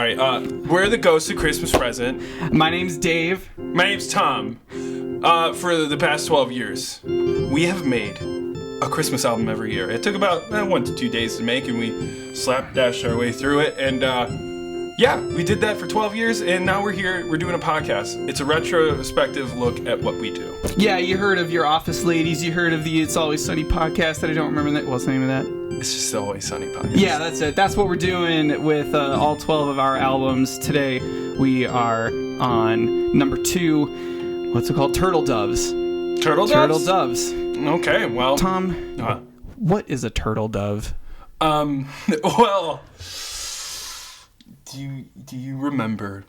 All right, we're the Ghosts of Christmas Present. My name's Dave. My name's Tom. For the past 12 years, we have made a Christmas album every year. It took about 1 to 2 days to make, and we slapdashed our way through it. And yeah, we did that for 12 years, and now we're here. We're doing a podcast. It's a retrospective look at what we do. Yeah, you heard of Your Office Ladies. You heard of the It's Always Sunny podcast that I don't remember. What's the name of that? It's just the Always Sunny podcast. Yeah, that's it. That's what we're doing with all 12 of our albums. Today, we are on number 2. What's it called? Turtle Doves. Turtle Doves? Turtle Doves. Okay, well... Tom, what is a turtle dove? Well... Do you remember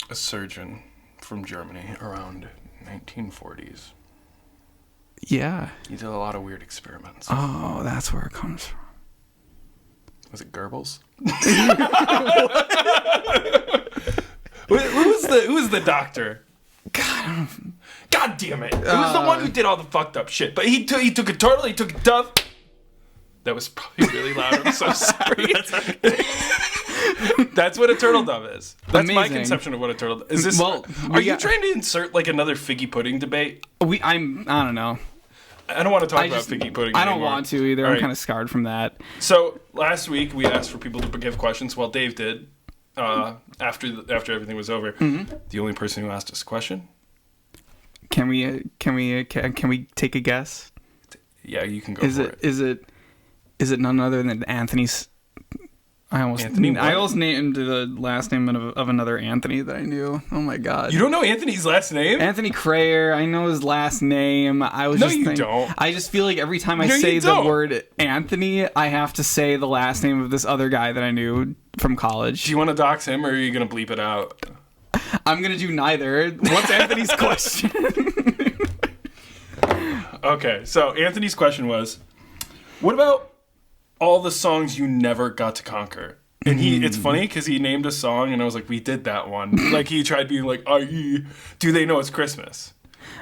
a surgeon from Germany around 1940s? Yeah. He did a lot of weird experiments. Oh, that's where it comes from. Was it Goebbels? Who was the doctor? God damn it! It was the one who did all the fucked up shit. But he took a turtle, he took a dove. That was probably really loud. I'm so sorry. That's what a turtle dove is. That's Amazing. my conception of what a turtle dove is. This? Well, are you trying to insert like another figgy pudding debate? I don't know. I don't want to talk about figgy pudding I don't anymore. want to either. All I'm right. kind of scarred from that. So last week we asked for people to give questions. Well, Dave did. After everything was over, the only person who asked us a question. Can we take a guess? Yeah, you can go for it. Is it none other than Anthony's? I almost named the last name of another Anthony that I knew. Oh my god! You don't know Anthony's last name? Anthony Crayer. I know his last name. Don't. I just feel like every time I say the word Anthony, I have to say the last name of this other guy that I knew from college. Do you want to dox him, or are you gonna bleep it out? I'm gonna do neither. What's Anthony's question? Okay, so Anthony's question was, what about all the songs you never got to conquer? And it's funny because he named a song and I was like, we did that one. Like he tried being like, do they know it's Christmas?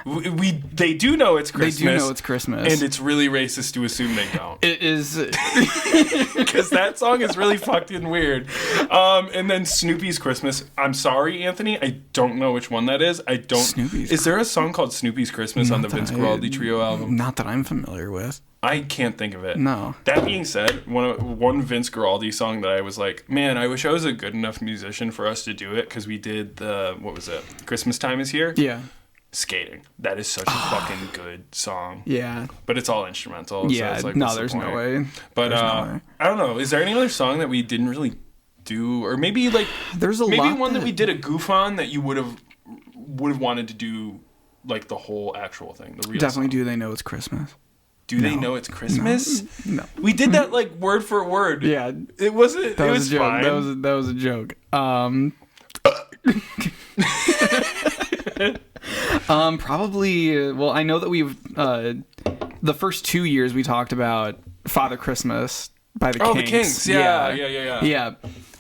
They do know it's Christmas. They do know it's Christmas. And it's really racist to assume they don't. It is. Because that song is really fucking weird. And then Snoopy's Christmas. I'm sorry, Anthony. I don't know which one that is. Is there a song called Snoopy's Christmas on the Vince Guaraldi Trio album? Not that I'm familiar with. I can't think of it. No. That being said, one Vince Guaraldi song that I was like, man, I wish I was a good enough musician for us to do it, because we did what was it? Christmas Time Is Here? Yeah. Skating. That is such a fucking good song. Yeah. But it's all instrumental. Yeah. So it's like, no, there's no way. But I don't know. Is there any other song that we didn't really do, or maybe like there's a maybe lot one that we did a goof on that you would have wanted to do like the whole actual thing, the real Definitely. song? Do they know it's Christmas? Do they know it's Christmas? No. We did that like word for word. Yeah. It wasn't. That it was a joke. fine. That was a joke. Probably. Well, I know that we've the first 2 years we talked about Father Christmas by the Kinks. Oh, the Kinks. Yeah.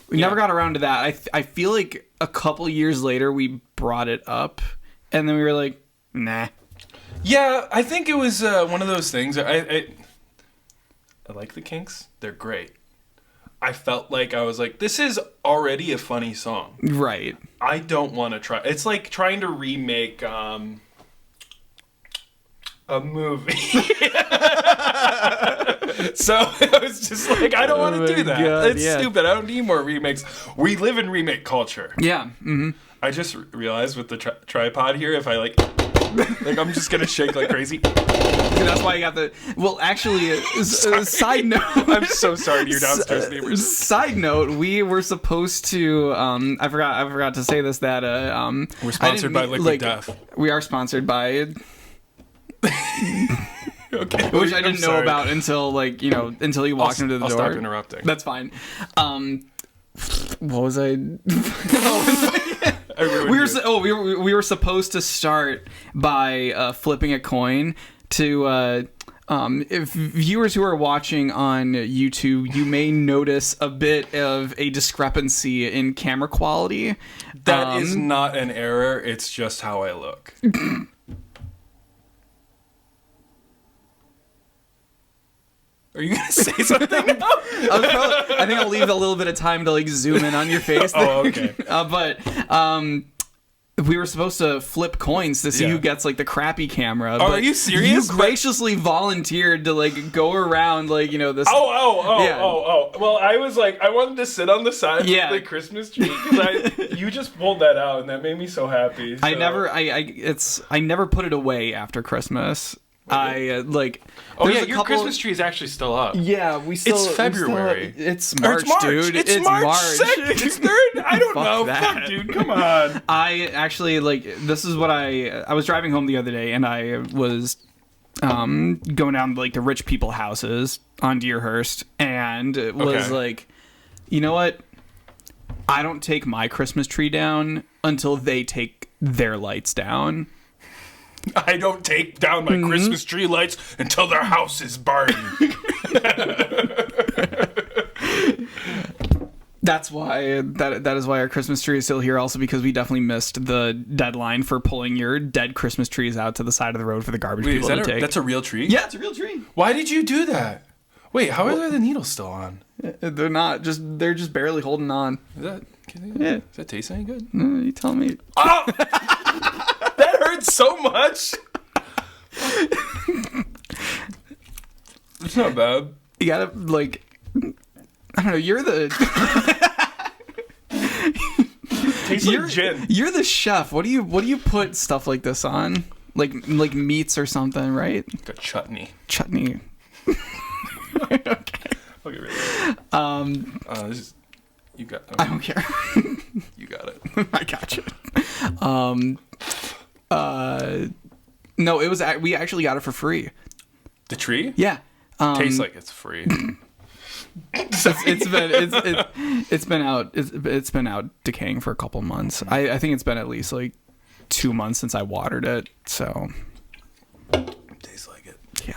We never got around to that. I feel like a couple years later we brought it up, and then we were like, nah. Yeah, I think it was one of those things. I like the Kinks. They're great. I felt like I was like, this is already a funny song. Right. I don't want to try. It's like trying to remake a movie. So I was just like, I don't want to do that. God, it's stupid. I don't need more remakes. We live in remake culture. Yeah. Mm-hmm. I just realized with the tripod here, if I like I'm just gonna shake like crazy. That's why you got the. Well, actually, side note. I'm so sorry to your downstairs neighbors. Side note: we were supposed to. I forgot to say this. That we're sponsored by Liquid Death. We are sponsored by. Okay. Which I didn't know about until until you walked into the door. I'll stop interrupting. That's fine. What was I? We were supposed to start by flipping a coin to if viewers who are watching on YouTube, you may notice a bit of a discrepancy in camera quality. That is not an error, it's just how I look. Are you gonna say something? I think I'll leave a little bit of time to like zoom in on your face. Oh, okay. But we were supposed to flip coins to see who gets like the crappy camera. Oh, are you serious? You graciously volunteered to like go around like this. Oh. Well, I was like, I wanted to sit on the side of the Christmas tree because you just pulled that out, and that made me so happy. So. I never put it away after Christmas. Your Christmas tree is actually still up. Yeah, It's February. It's March, dude. It's March 2nd. It's 3rd. I don't know. That. Fuck, dude. Come on. I actually this is what I was driving home the other day, and I was going down like the rich people houses on Deerhurst, and it was like, you know what? I don't take my Christmas tree down until they take their lights down. I don't take down my Christmas tree lights until their house is burned. That's why that is why our Christmas tree is still here. Also, because we definitely missed the deadline for pulling your dead Christmas trees out to the side of the road for the garbage people to take. That's a real tree? Yeah, it's a real tree. Why did you do that? Wait, how are the needles still on? They're not. They're just barely holding on. Does that taste any good? You tell me. Oh! That hurts so much. It's not bad. You gotta I don't know. You're the. Tastes like gin. You're the chef. What do you put stuff like this on? Like meats or something, right? Like a chutney. Chutney. Okay. Really. You got. I don't care. You got it. I got you. No, it was. We actually got it for free. The tree? Yeah. Tastes like it's free. It's been out decaying for a couple months. I think it's been at least like 2 months since I watered it. So. Tastes like it. Yeah.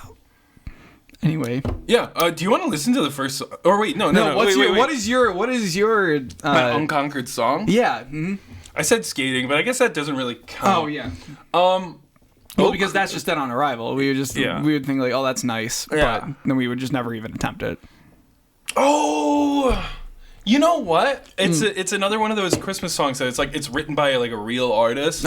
Anyway. Yeah. Do you want to listen to the first? Or wait, no. Wait. What is your my unconquered song? Yeah. Mm-hmm. I said skating, but I guess that doesn't really count. Oh yeah. Well, because that's just dead on arrival. We would think like, oh, that's nice, but then we would just never even attempt it. Oh, you know what? It's another one of those Christmas songs that it's written by like a real artist.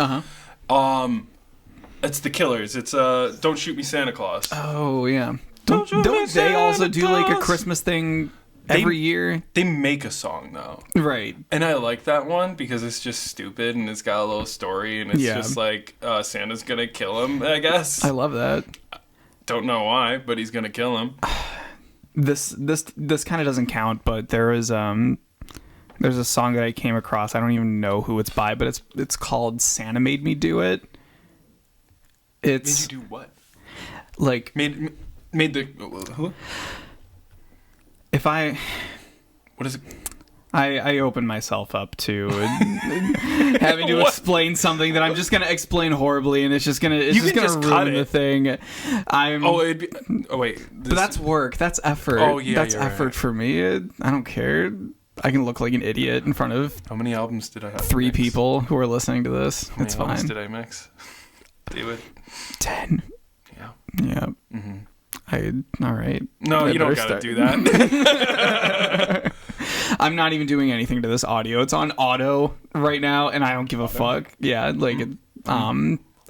It's the Killers. It's "Don't Shoot Me, Santa Claus." Oh yeah. Don't they also do like a Christmas thing every year? They make a song though, right? And I like that one because it's just stupid and it's got a little story and it's just like Santa's gonna kill him. I guess I love that. Don't know why, but he's gonna kill him. This kind of doesn't count, but there's a song that I came across. I don't even know who it's by, but it's called "Santa Made Me Do It." Made you do what? Like made the who? If I, what is it? I open myself up to having to explain something that I'm just gonna explain horribly, and it's just gonna ruin the thing. But that's work. That's effort. Oh yeah, that's effort for me. I don't care. I can look like an idiot in front of how many albums did I have? 3 people who are listening to this. How many it's albums fine. Did I mix? David? 10. Yeah. Yeah. Mm-hmm. All right. No, you don't gotta do that. I'm not even doing anything to this audio. It's on auto right now, and I don't give a fuck. Yeah, like,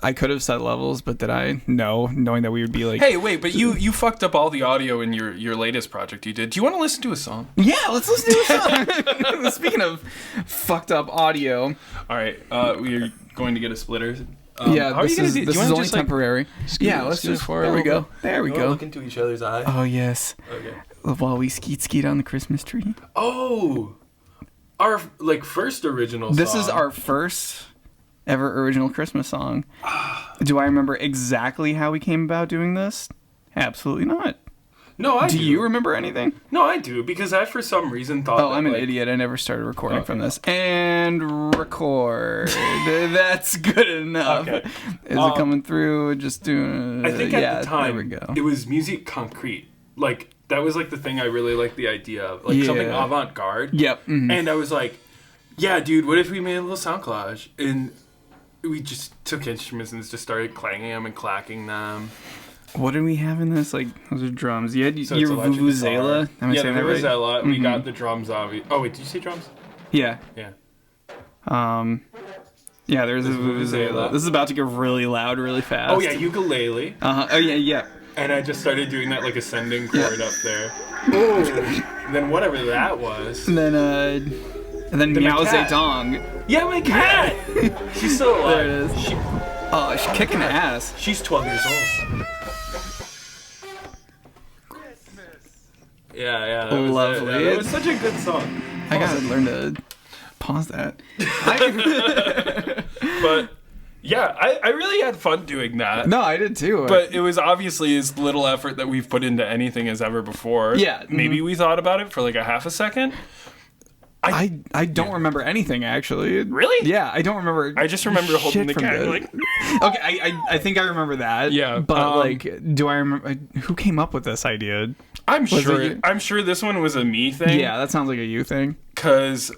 I could have set levels, but did I? No, knowing that we would be like... Hey, wait, but you fucked up all the audio in your latest project you did. Do you want to listen to a song? Yeah, let's listen to a song. Speaking of fucked up audio. All right, we are going to get a splitter. Yeah, this is only temporary. Yeah, let's just... There we go. There we go. Look into each other's eyes. Oh, yes. Okay. While we skeet on the Christmas tree. Oh! Our, first original song. This is our first ever original Christmas song. Do I remember exactly how we came about doing this? Absolutely not. No, I do. Do you remember anything? No, I do, because I, for some reason, thought I'm an idiot. I never started recording from this. And record. That's good enough. Okay. Is it coming through? Just doing... I think at the time, there we go. it was musique concrete. That was, the thing I really liked the idea of. Something avant-garde. Yep. Mm-hmm. And I was like, yeah, dude, what if we made a little sound collage? And we just took instruments and just started clanging them and clacking them. What do we have in this? Like, those are drums. You had So your it's electric vuvuzela. guitar. Am I Yeah, saying the that right? vuvuzela. We got the drums, obviously. Oh, wait, did you say drums? Yeah. Yeah. Yeah, there's a There's vuvuzela. vuvuzela. This is about to get really loud, really fast. Oh, yeah, ukulele. Oh, yeah. And I just started doing that, like, ascending chord up there. Oh. Then whatever that was. And then, my Meow cat. Zedong. Yeah, my cat! She's still alive. There it is. She's kicking ass. She's 12 years old. Yeah, that was Lovely. It. Yeah, that was such a good song. I gotta learn to pause that. But yeah, I really had fun doing that. No, I did too. But it was obviously as little effort that we've put into anything as ever before. Yeah. Maybe we thought about it for like a half a second. I don't remember anything actually. Really? Yeah, I don't remember. I just remember holding the shit from cat this. like. Okay, I think I remember that. Yeah, but like, do I remember who came up with this idea? I'm sure. it- I'm sure this one was a me thing. Yeah, that sounds like a you thing. Because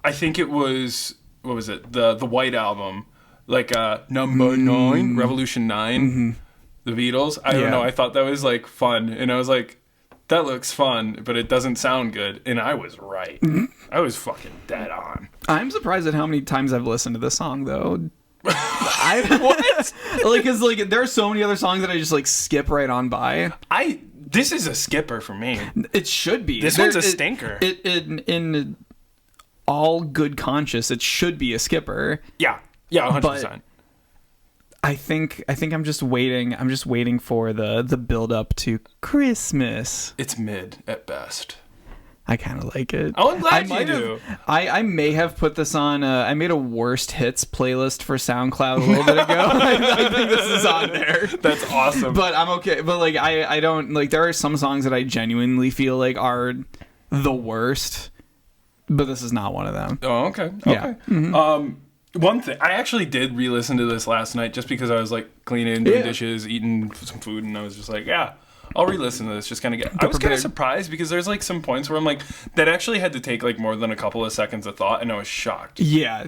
I think it was, what was it, the White Album, like number 9, Revolution 9, the Beatles. I don't Yeah. know, I thought that was like fun, and I was like, that looks fun, but it doesn't sound good, and I was right. I was fucking dead on. I'm surprised at how many times I've listened to this song though. What? Like, cause like there are so many other songs that I just like skip right on by. This is a skipper for me. It should be. This one's a stinker. In all good conscience, it should be a skipper. Yeah, 100%. I think I'm just waiting. I'm just waiting for the build up to Christmas. It's mid at best. I kind of like it. Oh, I'm glad I you do. I may have put this on. I made a worst hits playlist for SoundCloud a little bit ago. I think this is on there. That's awesome. But I'm okay. But like I don't like. There are some songs that I genuinely feel like are the worst. But this is not one of them. Oh, okay. Yeah. One thing, I actually did re-listen to this last night just because I was like cleaning, doing Yeah. dishes, eating some food, and I was just like, yeah, I'll re-listen to this. Just kind of get. I was kind prepared. of surprised because there's like some points where I'm like, that actually had to take like more than a couple of seconds of thought, and I was shocked. Yeah.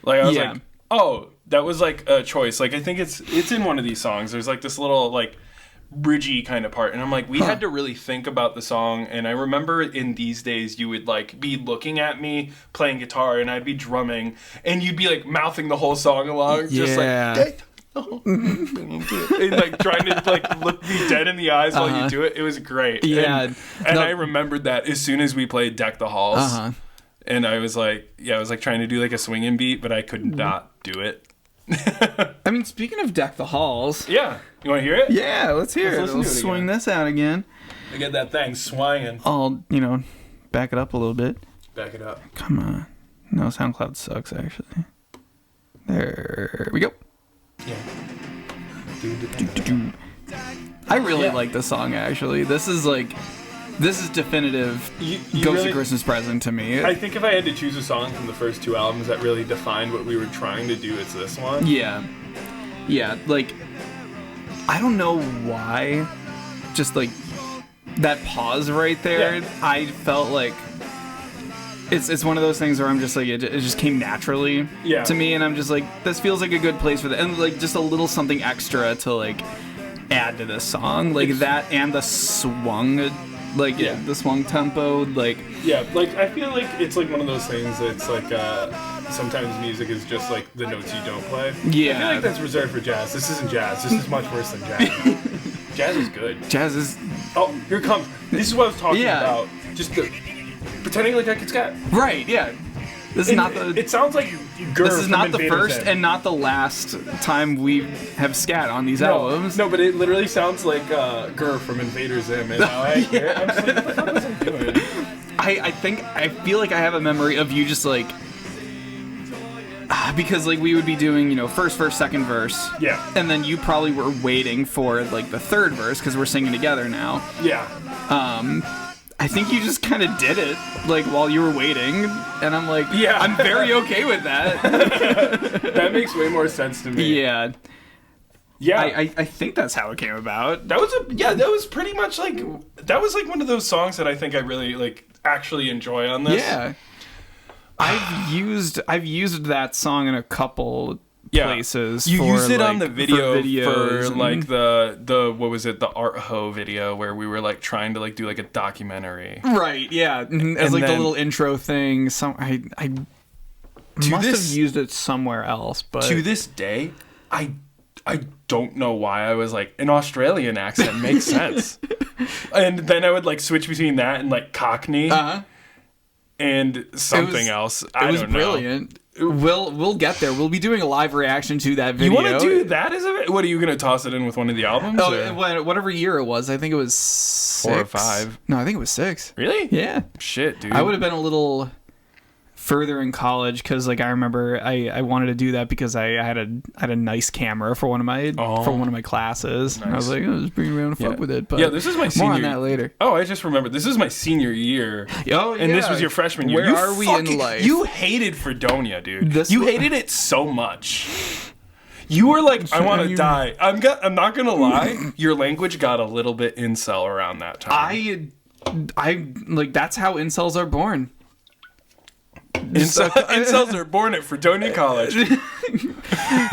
Like I was Yeah. like, oh, that was like a choice. Like I think it's in one of these songs. There's like this little like bridgy kind of part, and I'm like, we had to really think about the song. And I remember in these days you would like be looking at me playing guitar, and I'd be drumming, and you'd be like mouthing the whole song along, just Yeah. like and like trying to like look me dead in the eyes while you do it. It was great. Yeah. and No. I remembered that as soon as we played Deck the Halls. And I was like trying to do like a swinging beat, but I could not do it. I mean, speaking of Deck the Halls. Yeah. You want to hear it? Yeah, let's hear it. listen to Let's it swing again. this out again. I get that thing swinging. I'll, back it up a little bit. Back it up. Come on. No, SoundCloud sucks, actually. There we go. Yeah. I really like this song, actually. This is definitive You Ghost really- of Christmas Present to me. I think if I had to choose a song from the first two albums that really defined what we were trying to do, it's this one. Yeah. Yeah, like, I don't know why. Just, like, that pause right there, Yeah. I felt like it's one of those things where I'm just like, it just came naturally Yeah. to me, and I'm just like, this feels like a good place for that. And, like, just a little something extra to, like, add to this song. Like, that and the swung, like, Yeah. the swung tempo, like... Yeah, like I feel like it's like one of those things that's like sometimes music is just like the notes you don't play. Yeah. I feel like that's reserved for jazz. This isn't jazz. This is much worse than jazz. Jazz is good. Jazz is... Oh, here it comes. This is what I was talking Yeah. about. Just pretending like I could scat. Right, yeah. This is not the... It sounds like Gurr This is from not the Invader first Zim. and not the last time we have scat on these albums. No, but it literally sounds like Gurr from Invader Zim. And now I hear it, I'm just like, what the fuck was I doing? I feel like I have a memory of you just like... because like we would be doing, first verse, second verse. Yeah. And then you probably were waiting for like the third verse because we're singing together now. Yeah. I think you just kind of did it like while you were waiting. And I'm like, Yeah. I'm very okay with that. That makes way more sense to me. Yeah. Yeah. I think that's how it came about. That was pretty much like that was like one of those songs that I think I really like actually enjoy on this. Yeah. I've used that song in a couple places. You for, used it like, on the video videos for and- like the what was it, the Art Ho video where we were like trying to like do like a documentary. Right, yeah. As And like the then- little intro thing. I must have used it somewhere else, but To this day, I don't know why I was like, an Australian accent makes sense. And then I would like switch between that and like Cockney and something else. I it was don't know. brilliant. We'll get there. We'll be doing a live reaction to that You video. want to do that as a... What, are you going to toss it in with one of the albums? or? Whatever year it was. I think it was 6. 4 or 5. No, I think it was 6. Really? Yeah. Shit, dude. I would have been a little further in college because like I remember I wanted to do that because I had a nice camera for one of my classes. And I was like, oh, just bring it around and fuck with it. But yeah, this is my senior... more on that later. Oh, I just remembered. This is my senior year. Oh, yeah. And this was your freshman year. Where are we in life? You hated Fredonia, dude. You was- hated it so much. You were like, I want to die. I'm not going to lie. Your language got a little bit incel around that time. I like that's how incels are born. Incels are born at Fredonia College.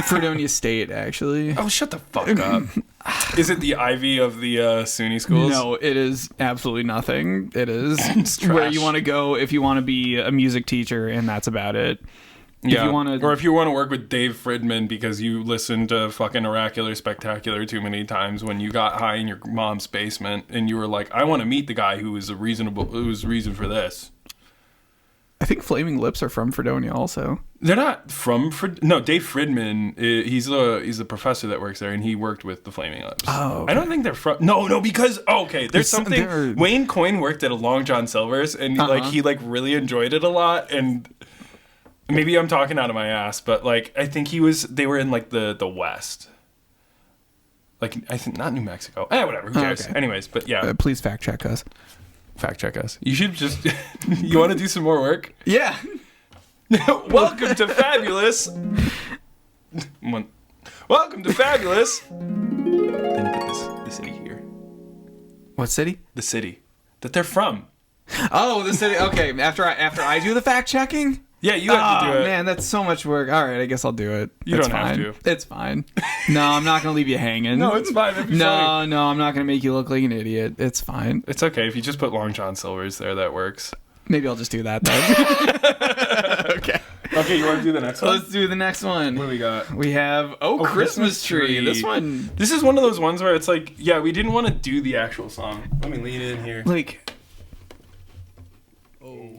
Fredonia State, actually. Oh, shut the fuck up. Is it the Ivy of the SUNY schools? No, it is absolutely nothing. It is It's where trash. you want to go if you want to be a music teacher, and that's about it. Yeah. If you want to, Or if you want to work with Dave Fridman because you listened to fucking Oracular Spectacular too many times when you got high in your mom's basement and you were like, I want to meet the guy who was reason for this. I think Flaming Lips are from Fredonia, also. They're not from No, Dave Fridman. He's the professor that works there, and he worked with the Flaming Lips. Oh, okay. I don't think they're from. No, because okay, there's something. they're- Wayne Coyne worked at a Long John Silver's, and like he like really enjoyed it a lot. And maybe I'm talking out of my ass, but like I think they were in like the West. Like I think not New Mexico. Whatever. Who cares? Okay. Anyways, but yeah, Please fact check us. fact check us. You should just. You want to do some more work? Yeah. Welcome to Fabulous. Welcome to Fabulous. Then put the city here. What city? The city that they're from. Oh, the city. Okay, after I do the fact checking. Yeah, you have to do it. Man, that's so much work. All right, I guess I'll do it. You It's don't have fine. to. It's fine. No, I'm not gonna leave you hanging. No, it's fine. That'd be funny. No, I'm not gonna make you look like an idiot. It's fine. It's okay if you just put Long John Silver's there. That works. Maybe I'll just do that then. Okay. Okay, you want to do the next one? Let's do the next one. What do we got? We have Christmas Tree. This one, This is one of those ones where it's like, yeah, we didn't want to do the actual song. Let me lean in here. like,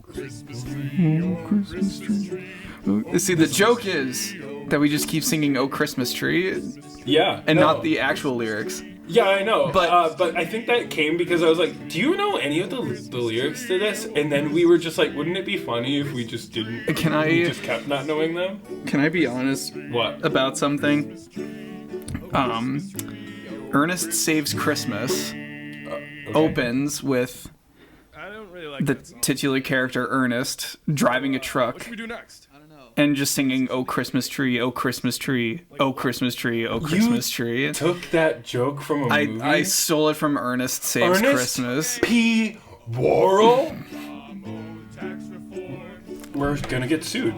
Christmas tree, oh Christmas tree. see, the joke is that we just keep singing "Oh Christmas Tree" Yeah, and no. not the actual lyrics. Yeah, I know. But- But I think that came because I was like, do you know any of the lyrics to this? And then we were just like, wouldn't it be funny if we just didn't? Can I- We just kept not knowing them. Can I be honest What? about something? Ernest Saves Christmas opens with I don't really like the that song. titular character Ernest driving a What truck should we do next? and just singing "Oh Christmas Tree, Oh Christmas Tree, Oh Christmas Tree, Oh Christmas Tree." Took that joke from a movie. I stole it from Ernest Saves Ernest Christmas. P. Worrell. We're gonna get sued.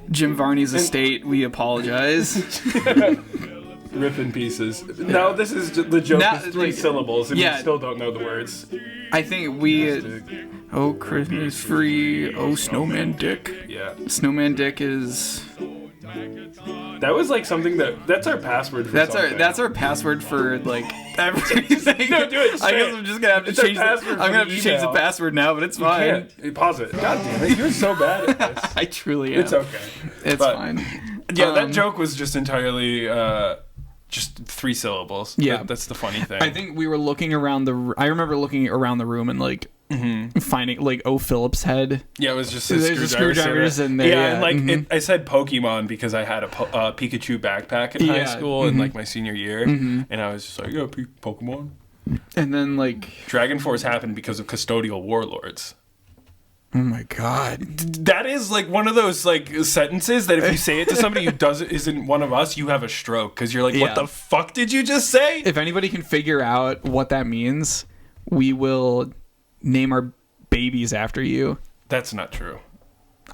Jim Varney's estate, we apologize. Rip in pieces. Now this is just, the joke Now, is 3 like, syllables, and yeah. we still don't know the words. I think oh Christmas Tree, oh Snowman Dick. Yeah, Snowman Dick is that was like something that's our password for something. that's our password for like everything. No, do it I straight. guess I'm just gonna have to It's our change. password I'm for gonna have to the change the email. password now, but it's fine. Can't. Pause it. God damn it, you're so bad at this. I truly am. It's okay. It's But- fine. Yeah, that joke was just entirely just 3 syllables. Yeah. That's the funny thing. I think we were looking around I remember looking around the room and like finding like O. Phillips' head. Yeah, it was just There's his just screwdrivers in there, Yeah, yeah. and like Mhm. I said Pokemon because I had a Pikachu backpack in high Yeah, school in like my senior year, and I was just like, yeah, Pokemon. And then like, Dragon Force happened because of custodial warlords. oh my god. That is like one of those like sentences that if you say it to somebody who isn't one of us, you have a stroke because you're like, Yeah. what the fuck did you just say? If anybody can figure out what that means, we will name our babies after you. That's not true.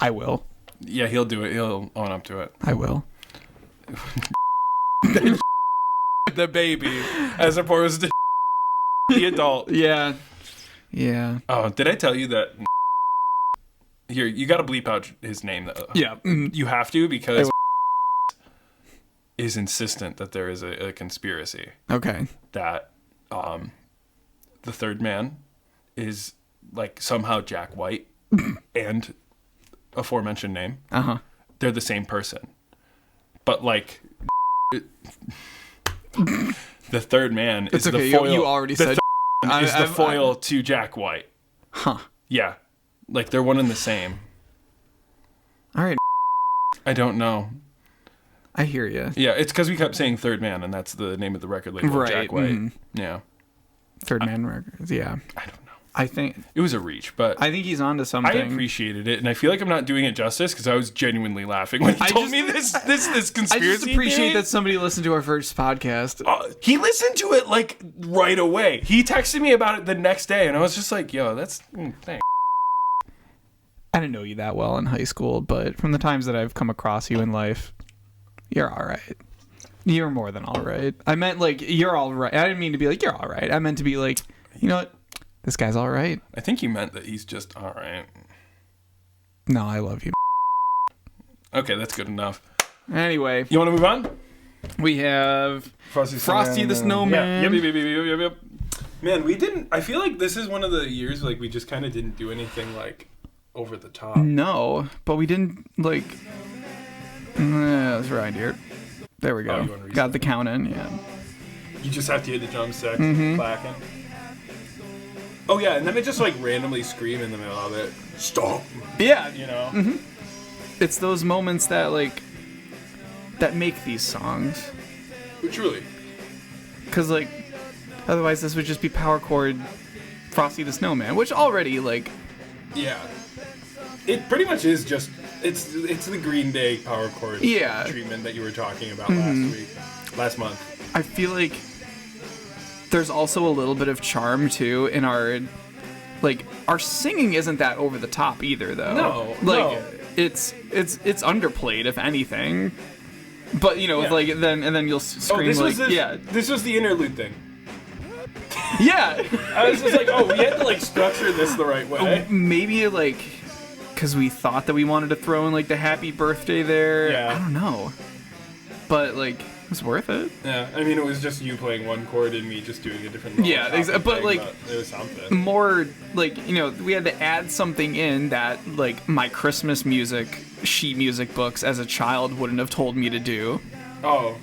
I will. Yeah, he'll do it. He'll own up to it. I will. the baby as opposed to the adult. Yeah. Yeah. Oh, did I tell you that? Here, you got to bleep out his name though. Yeah. You have to because is insistent that there is a conspiracy Okay. that the third man is like somehow Jack White and aforementioned name. Uh-huh. They're the same person. But like the third man is okay. the foil. You already said is the foil to Jack White. Huh. Yeah. Like they're one and the same. All right. I don't know. I hear you. Yeah, it's because we kept saying Third Man, and that's the name of the record label, Right. Jack White. Mhm. Yeah. Third Man Records. Yeah. I don't know. I think It was a reach, but I think he's onto something. I appreciated it, and I feel like I'm not doing it justice because I was genuinely laughing when he told me this conspiracy. I just appreciate theory. that somebody listened to our first podcast. He listened to it like right away. He texted me about it the next day, and I was just like, "Yo, that's thanks." I didn't know you that well in high school, but from the times that I've come across you in life, you're all right. You're more than all right. I meant like you're all right. I didn't mean to be like you're all right. I meant to be like, you know what? This guy's all right. I think you meant that he's just all right. No, I love you. Okay, that's good enough. Anyway, You want to move on? we have Frosty the Snowman. Yep. Man, we didn't. I feel like this is one of the years like we just kind of didn't do anything like over the top. No, but we didn't like. That's right here. There we Oh, go. you wanna reset? Got the count in. Yeah. You just have to hear the drum set Mm-hmm. clacking. Oh yeah, and then it just like randomly scream in the middle of it. Stop. Yeah. You know. Mm-hmm. It's those moments that like that make these songs. Truly. Because like otherwise this would just be power chord Frosty the Snowman, which already like Yeah. It pretty much is just it's the Green Day power chord Yeah. treatment that you were talking about Mm-hmm. last month. I feel like there's also a little bit of charm too in our like our singing isn't that over the top either though. No, like no. it's underplayed if anything. But you know, Yeah. like then you'll scream this like was this was the interlude thing. yeah. I was just like, oh, we had to like structure this the right way. Maybe like because we thought that we wanted to throw in like the happy birthday there. Yeah. I don't know, but like it was worth it. Yeah, I mean, it was just you playing one chord and me just doing a different. Yeah, topic but thing, like it was something. more like you know we had to add something in that like my Christmas music sheet music books as a child wouldn't have told me to do. Oh,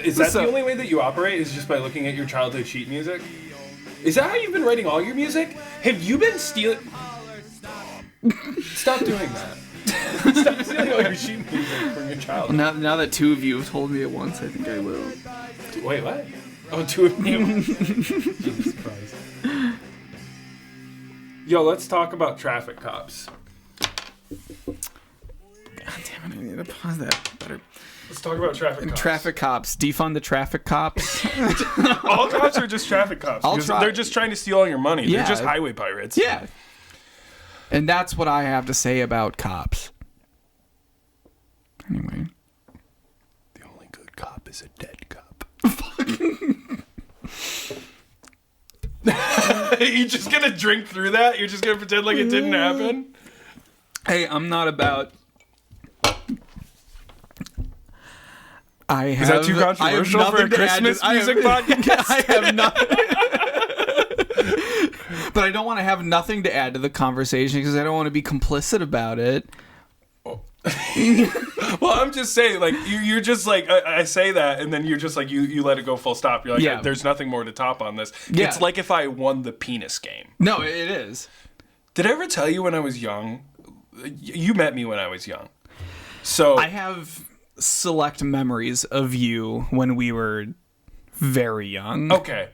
is that So- the only way that you operate? Is just by looking at your childhood sheet music? Is that how you've been writing all your music? Have you been stealing? Stop doing that. Stop stealing all your sheet music from your childhood. Now that two of you have told me at once, I think I will. Wait, what? Oh, two of you. Jesus Christ. Yo, let's talk about traffic cops. God damn it! I need to pause that better. Let's talk about traffic cops. Traffic cops, defund the traffic cops. All cops are just traffic cops. I'll because try- They're just trying to steal all your money. Yeah. They're just highway pirates. Yeah. And that's what I have to say about cops. Anyway. The only good cop is a dead cop. You're just gonna drink through that? You're just gonna pretend like it didn't happen? Hey, I'm not about. Is that too controversial for a Christmas music podcast? I have nothing. But I don't want to have nothing to add to the conversation because I don't want to be complicit about it. Well, I'm just saying, like, you're just like, I say that, and then you're just like, you let it go full stop. You're like, Yeah. there's nothing more to top on this. Yeah. It's like if I won the penis game. No, it is. Did I ever tell you when I was young? You met me when I was young. So I have select memories of you when we were very young. okay.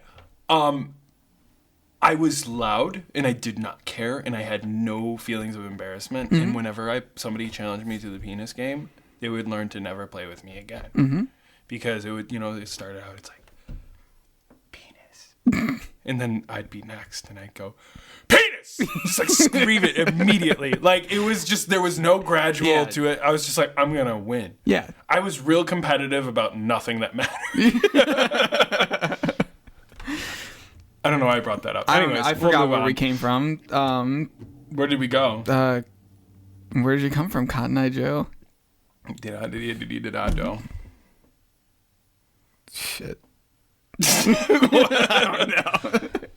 I was loud and I did not care and I had no feelings of embarrassment. And whenever somebody challenged me to the penis game, they would learn to never play with me again. Because it would, it started out, it's like, penis. And then I'd be next and I'd go, penis! just like scream it immediately. Like it was just there was no gradual Yeah. to it. I was just like, I'm gonna win. Yeah. I was real competitive about nothing that mattered. I don't know why I brought that up. Anyways, I we'll forgot move where on. we came from. Where did we go? Where did you come from, Cotton Eye Joe? Did I know? Shit.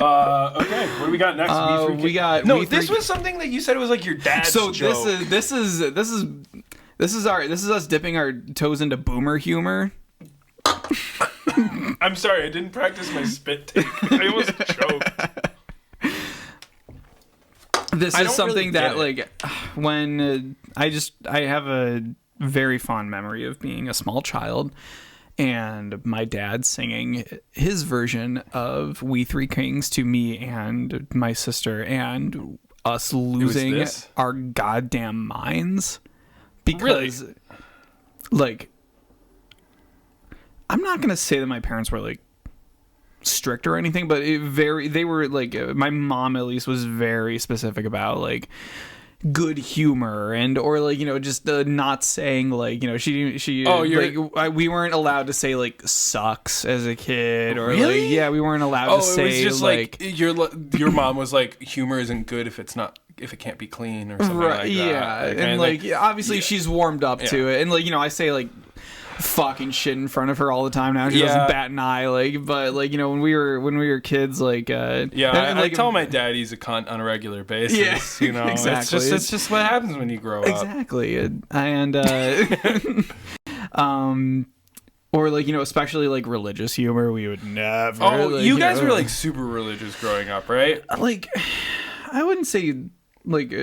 Okay, what do we got next? We got no. We This Three- was something that you said it was like your dad's So joke. this is us dipping our toes into boomer humor. I'm sorry, I didn't practice my spit take. I almost choked. This I is don't something really that get like when I have a very fond memory of being a small child and my dad singing his version of We Three Kings to me and my sister and us losing this? our goddamn minds because like I'm not gonna say that my parents were like strict or anything, but they were like my mom at least was very specific about like good humor and or like just not saying like she we weren't allowed to say like sucks as a kid or Really? like we weren't allowed to say it was just like your mom was like humor isn't good if it can't be clean or something like that. yeah That kind and of like thing. obviously she's warmed up to it and like I say like fucking shit in front of her all the time now. She doesn't bat an eye, like, but like when we were kids, like I tell my dad he's a cunt on a regular basis. Yeah, exactly. exactly. It's just what happens when you grow up. Exactly, and or like especially like religious humor, we would never. Oh, like, you guys were like super religious growing up, right? like I wouldn't say like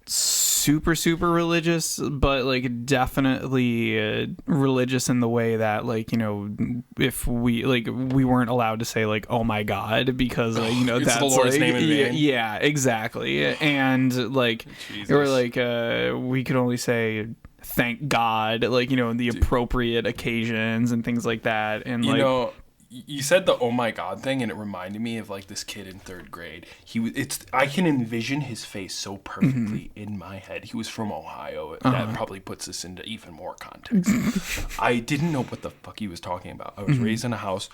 super religious, but like definitely religious in the way that like if we weren't allowed to say like oh my god because it's that's the Lord's like, name in vain. yeah exactly and like Jesus. or like we could only say thank God like in the appropriate occasions and things like that and you said the oh my god thing and it reminded me of like this kid in 3rd grade. I can envision his face so perfectly in my head. He was from Ohio. That probably puts this into even more context. I didn't know what the fuck he was talking about. I was raised in a house.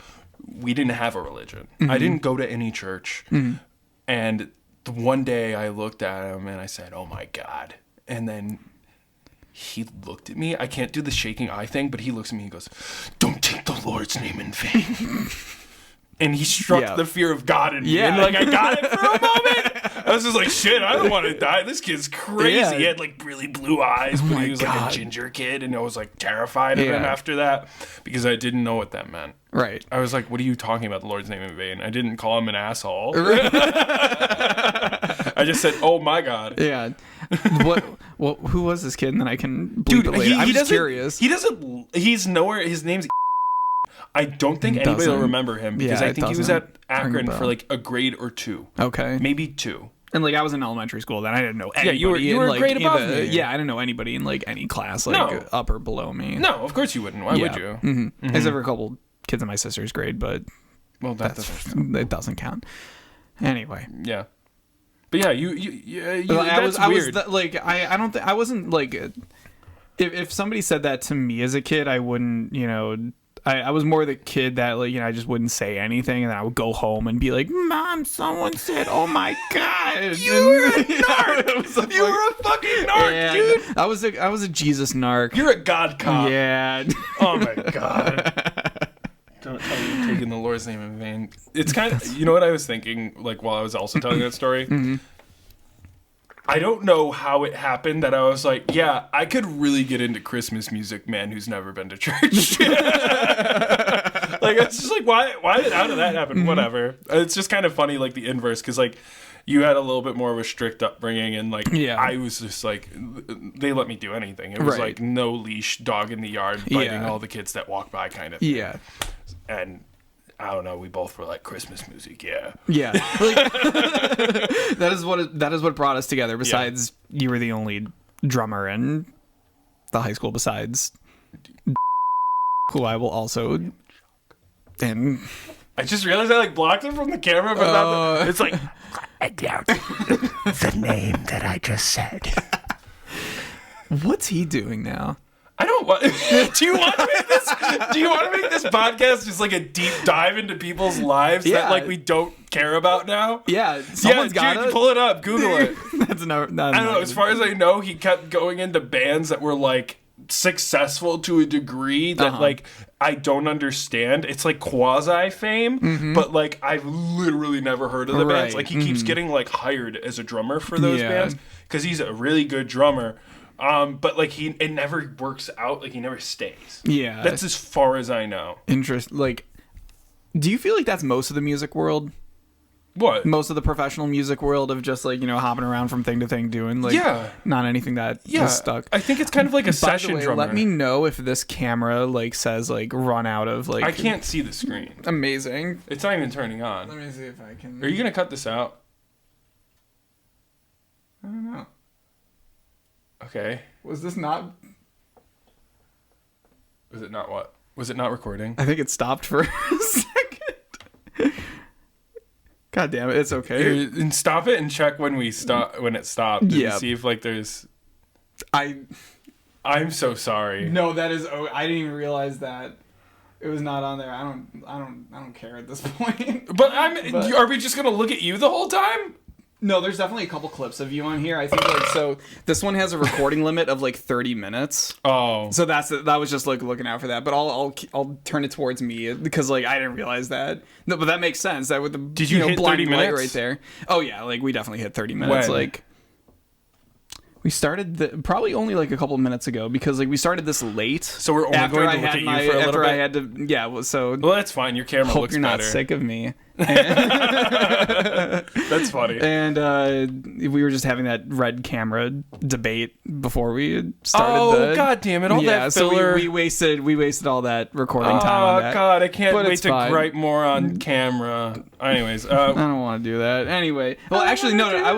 We didn't have a religion. I didn't go to any church. And the one day I looked at him and I said, oh my god. And then he looked at me. I can't do the shaking eye thing, but he looks at me and goes, don't take the Lord's name in vain. And he struck the fear of God in me. Yeah. And like I got it for a moment. I was just like, shit, I don't want to die. This kid's crazy. Yeah. He had like really blue eyes, but my he was like God. a ginger kid. And I was like terrified of him Yeah. after that because I didn't know what that meant. right. I was like, what are you talking about, the Lord's name in vain? I didn't call him an asshole. I just said, oh my God. Yeah. What? Who was this kid? And then I can bleep it later. I'm just curious. He's nowhere. His name's. I don't think anybody will Doesn't- remember him because yeah, I it think he was doesn't at ring a Akron bell. for like a grade or 2, Okay. maybe 2. And like I was in elementary school then, I didn't know anybody. you were in, a like, grade above either- me. Yeah, I didn't know anybody in like any class, like No. up or below me. No, of course you wouldn't. Why would you? Mm-hmm. Except for a couple kids in my sister's grade, but Well, it doesn't count. Anyway, yeah. But yeah, you that's I weird. was I don't think I wasn't like if somebody said that to me as a kid, I wouldn't I was more the kid that like I just wouldn't say anything, and then I would go home and be like, "Mom, someone said, oh my god, you were a narc. You were a fucking narc, dude. I was a Jesus narc. You're a god cop. Yeah. Oh my god. Don't tell me you're taking the Lord's name in vain. It's kind of, you know what I was thinking, like while I was also telling that story? I don't know how it happened that I was like, yeah, I could really get into Christmas music, man, who's never been to church. Like, it's just like, how did that happen? Whatever. It's just kind of funny, like the inverse, because like, you had a little bit more of a strict upbringing, and like, I was just like, they let me do anything. It was like no leash, dog in the yard, biting all the kids that walk by kind of thing. Yeah. And I don't know, we both were like, Christmas music, yeah. Yeah. Like, that is what brought us together. Besides, you were the only drummer in the high school besides who I will also and I just realized I like blocked it from the camera, but not the, it's like The name that I just said. What's he doing now? I don't want. Do you want to make this? Do you want to make this podcast just like a deep dive into people's lives that like we don't care about now? Yeah, someone's got dude, it. Pull it up. Google it. That's not. I don't know. As far as I know, he kept going into bands that were like successful to a degree that like I don't understand. It's like quasi fame, but like I've literally never heard of the bands. Like he keeps getting like hired as a drummer for those bands because he's a really good drummer. But like it never works out. Like he never stays. Yeah, that's as far as I know. Like, do you feel like that's most of the music world? What? Most of the professional music world of just like, you know, hopping around from thing to thing doing like not anything that is stuck. I think it's kind of like a session By the way, drummer. let me know if this camera like says like run out of like. I can't see the screen. Amazing. It's not even turning on. Let me see if I can. Are you gonna cut this out? I don't know. Okay. Was this not? Was it not what? Was it not recording? I think it stopped for a second. God damn it! It's okay. And stop it and check when we stop when it stopped. Yeah. See if like there's. I'm so sorry. No, that is. Oh, I didn't even realize that it was not on there. I don't care at this point. But are we just gonna look at you the whole time? No, there's definitely a couple clips of you on here. I think like so. This one has a recording limit of like 30 minutes. Oh, so that was just like looking out for that. But I'll turn it towards me because like I didn't realize that. No, but that makes sense. That with the did you hit 30 blinding light minutes right there? Oh yeah, like we definitely hit 30 minutes. When? Like we started probably only like a couple minutes ago because like we started this late. So we're only after going I to look had at you my for a little after bit. I had to so. Well, that's fine. Your camera Hope looks you're not better. sick of me. That's funny. And we were just having that red camera debate before we started. Oh god damn it! All that filler. So we wasted all that recording time on that. Oh god, I can't But wait it's to fine. gripe more on camera. Anyways, I don't want to do that. Anyway, well, actually, no. I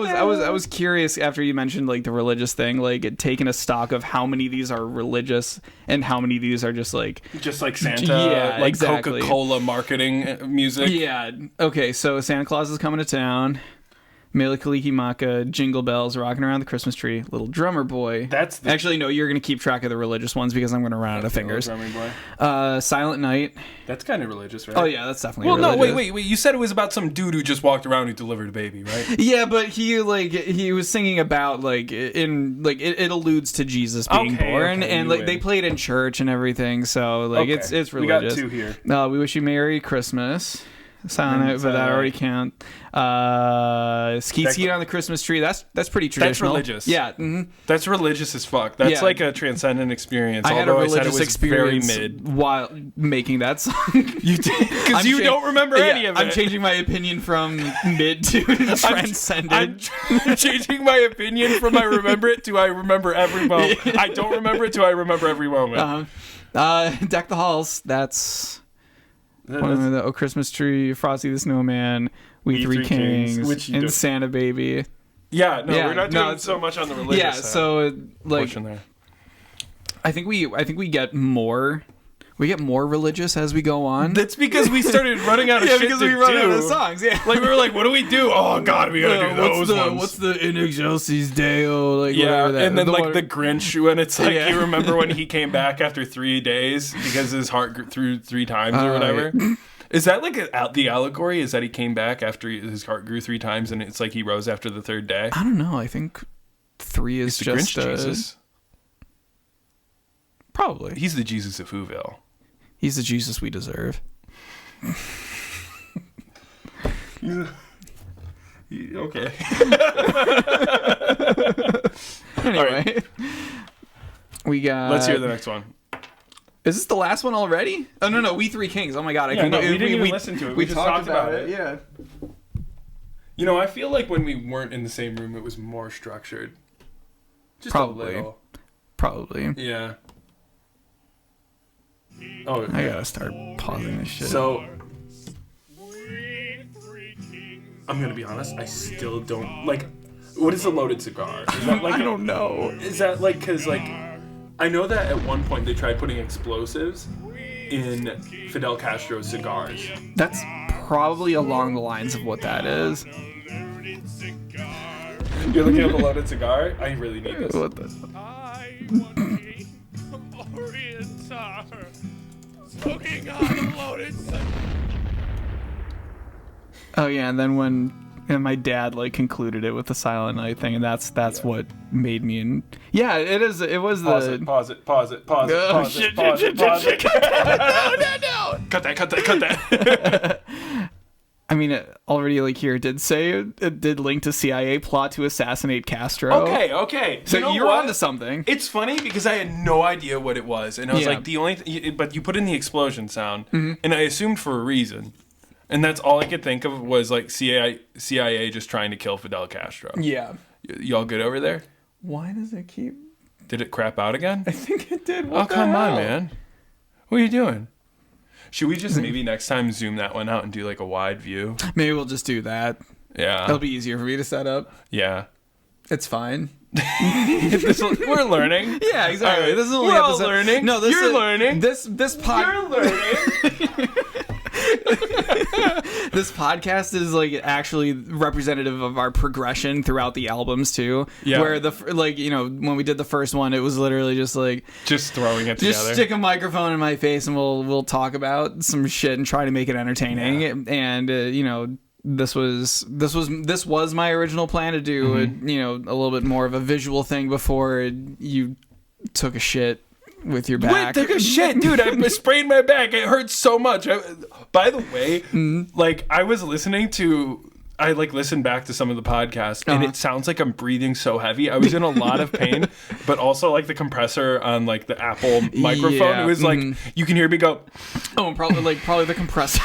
was curious after you mentioned like the religious thing, like taking a stock of how many of these are religious and how many of these are just like Santa, Yeah, like exactly. Coca-Cola marketing music. Yeah. Okay, so Santa Claus is coming to town. Mele Kalikimaka, Jingle Bells, Rocking Around the Christmas Tree, Little Drummer Boy. That's the Actually, no, you're going to keep track of the religious ones because I'm going to run out of fingers. Drummer Boy. Silent Night. That's kind of religious, right? Oh, yeah, that's definitely Well, religious. no, wait. You said it was about some dude who just walked around who delivered a baby, right? Yeah, but he was singing about like in like it alludes to Jesus being born, okay, and you like win. they played in church and everything, so like it's religious. We got two here. We wish you Merry Christmas. Silent Night, but that Silent already count. Skeet on the Christmas tree. That's pretty traditional. That's religious. Yeah. Mm-hmm. That's religious as fuck. That's Yeah. like a transcendent experience. I had a although I said it religious was experience very mid. while making that song. You did because you don't remember any of it. I'm changing my opinion from mid to transcendent. I'm changing my opinion from I remember it to I remember every moment. I don't remember it to I remember every moment. Deck the Halls. That's one of the Christmas Tree, Frosty the Snowman, We Three Kings, which you and do- Santa Baby. Yeah, no, Yeah, we're not no, doing it's- so much on the religious Yeah, so like portion there. I think we get more religious as we go on. That's because we started running out of shit because to we run do. out of songs. Yeah, Like we were like, what do we do? Oh god, we gotta do those ones. What's the In Excelsis Deo? Like Yeah, whatever that. and then the like one- the Grinch when it's like Yeah. you remember when he came back after 3 days because his heart grew 3 times or Oh, whatever. Is that like the allegory? Is that he came back after his heart grew 3 times and it's like he rose after the 3rd day? I don't know. I think 3 is The just Grinch Jesus. probably. He's the Jesus of Whoville. He's the Jesus we deserve. Okay. Anyway, we got. Let's hear the next one. Is this the last one already? Oh no, We Three Kings. Oh my god, I Yeah, can no, go. we didn't even listen to it. We just talked about it. Yeah. You know, I feel like when we weren't in the same room, it was more structured. Just Probably. a little. Probably. Yeah. Oh, I gotta start pausing this shit. so I'm gonna be honest. I still don't like. What is a loaded cigar? Is that like I don't know. Is that like because like I know that at one point they tried putting explosives in Fidel Castro's cigars. That's probably along the lines of what that is. You're looking up a loaded cigar? I really need this. What the? I want a orientar smoking on a loaded cigar. Oh yeah, and then and my dad like concluded it with the Silent Night thing, and that's what made me. And yeah, it was Pause the. it, pause it, pause it, pause it, Oh, pause shit, it, pause shit, it, pause shit, it. shit, no. Cut that. I mean, it already like here it did say it did link to CIA plot to assassinate Castro. Okay. So You know you're what? onto something. It's funny because I had no idea what it was, and I was Yeah. like, the only. But you put in the explosion sound, and I assumed for a reason, and that's all I could think of was like CIA just trying to kill Fidel Castro. Yeah. Y'all good over there? Why does it keep? Did it crap out again? I think it did. Oh, What the come on, hell? man. What are you doing? Should we just maybe next time zoom that one out and do like a wide view? Maybe we'll just do that. Yeah. It'll be easier for me to set up. Yeah. It's fine. We're learning. Yeah, exactly. All right. This is only We're all episode. learning. No, this You're is, learning. This You're learning. this podcast is like actually representative of our progression throughout the albums too. Yeah. Where when we did the first one, it was literally just like Just throwing it just together. stick a microphone in my face and we'll talk about some shit and try to make it entertaining. Yeah. And this was my original plan to do a little bit more of a visual thing before you took a shit with your back. Wait, took a shit, dude. I sprained my back. It hurts so much. By the way, like I listened back to some of the podcasts, and it sounds like I'm breathing so heavy. I was in a lot of pain, but also like the compressor on like the Apple microphone. Yeah, It was like you can hear me go. Oh, and probably the compressor.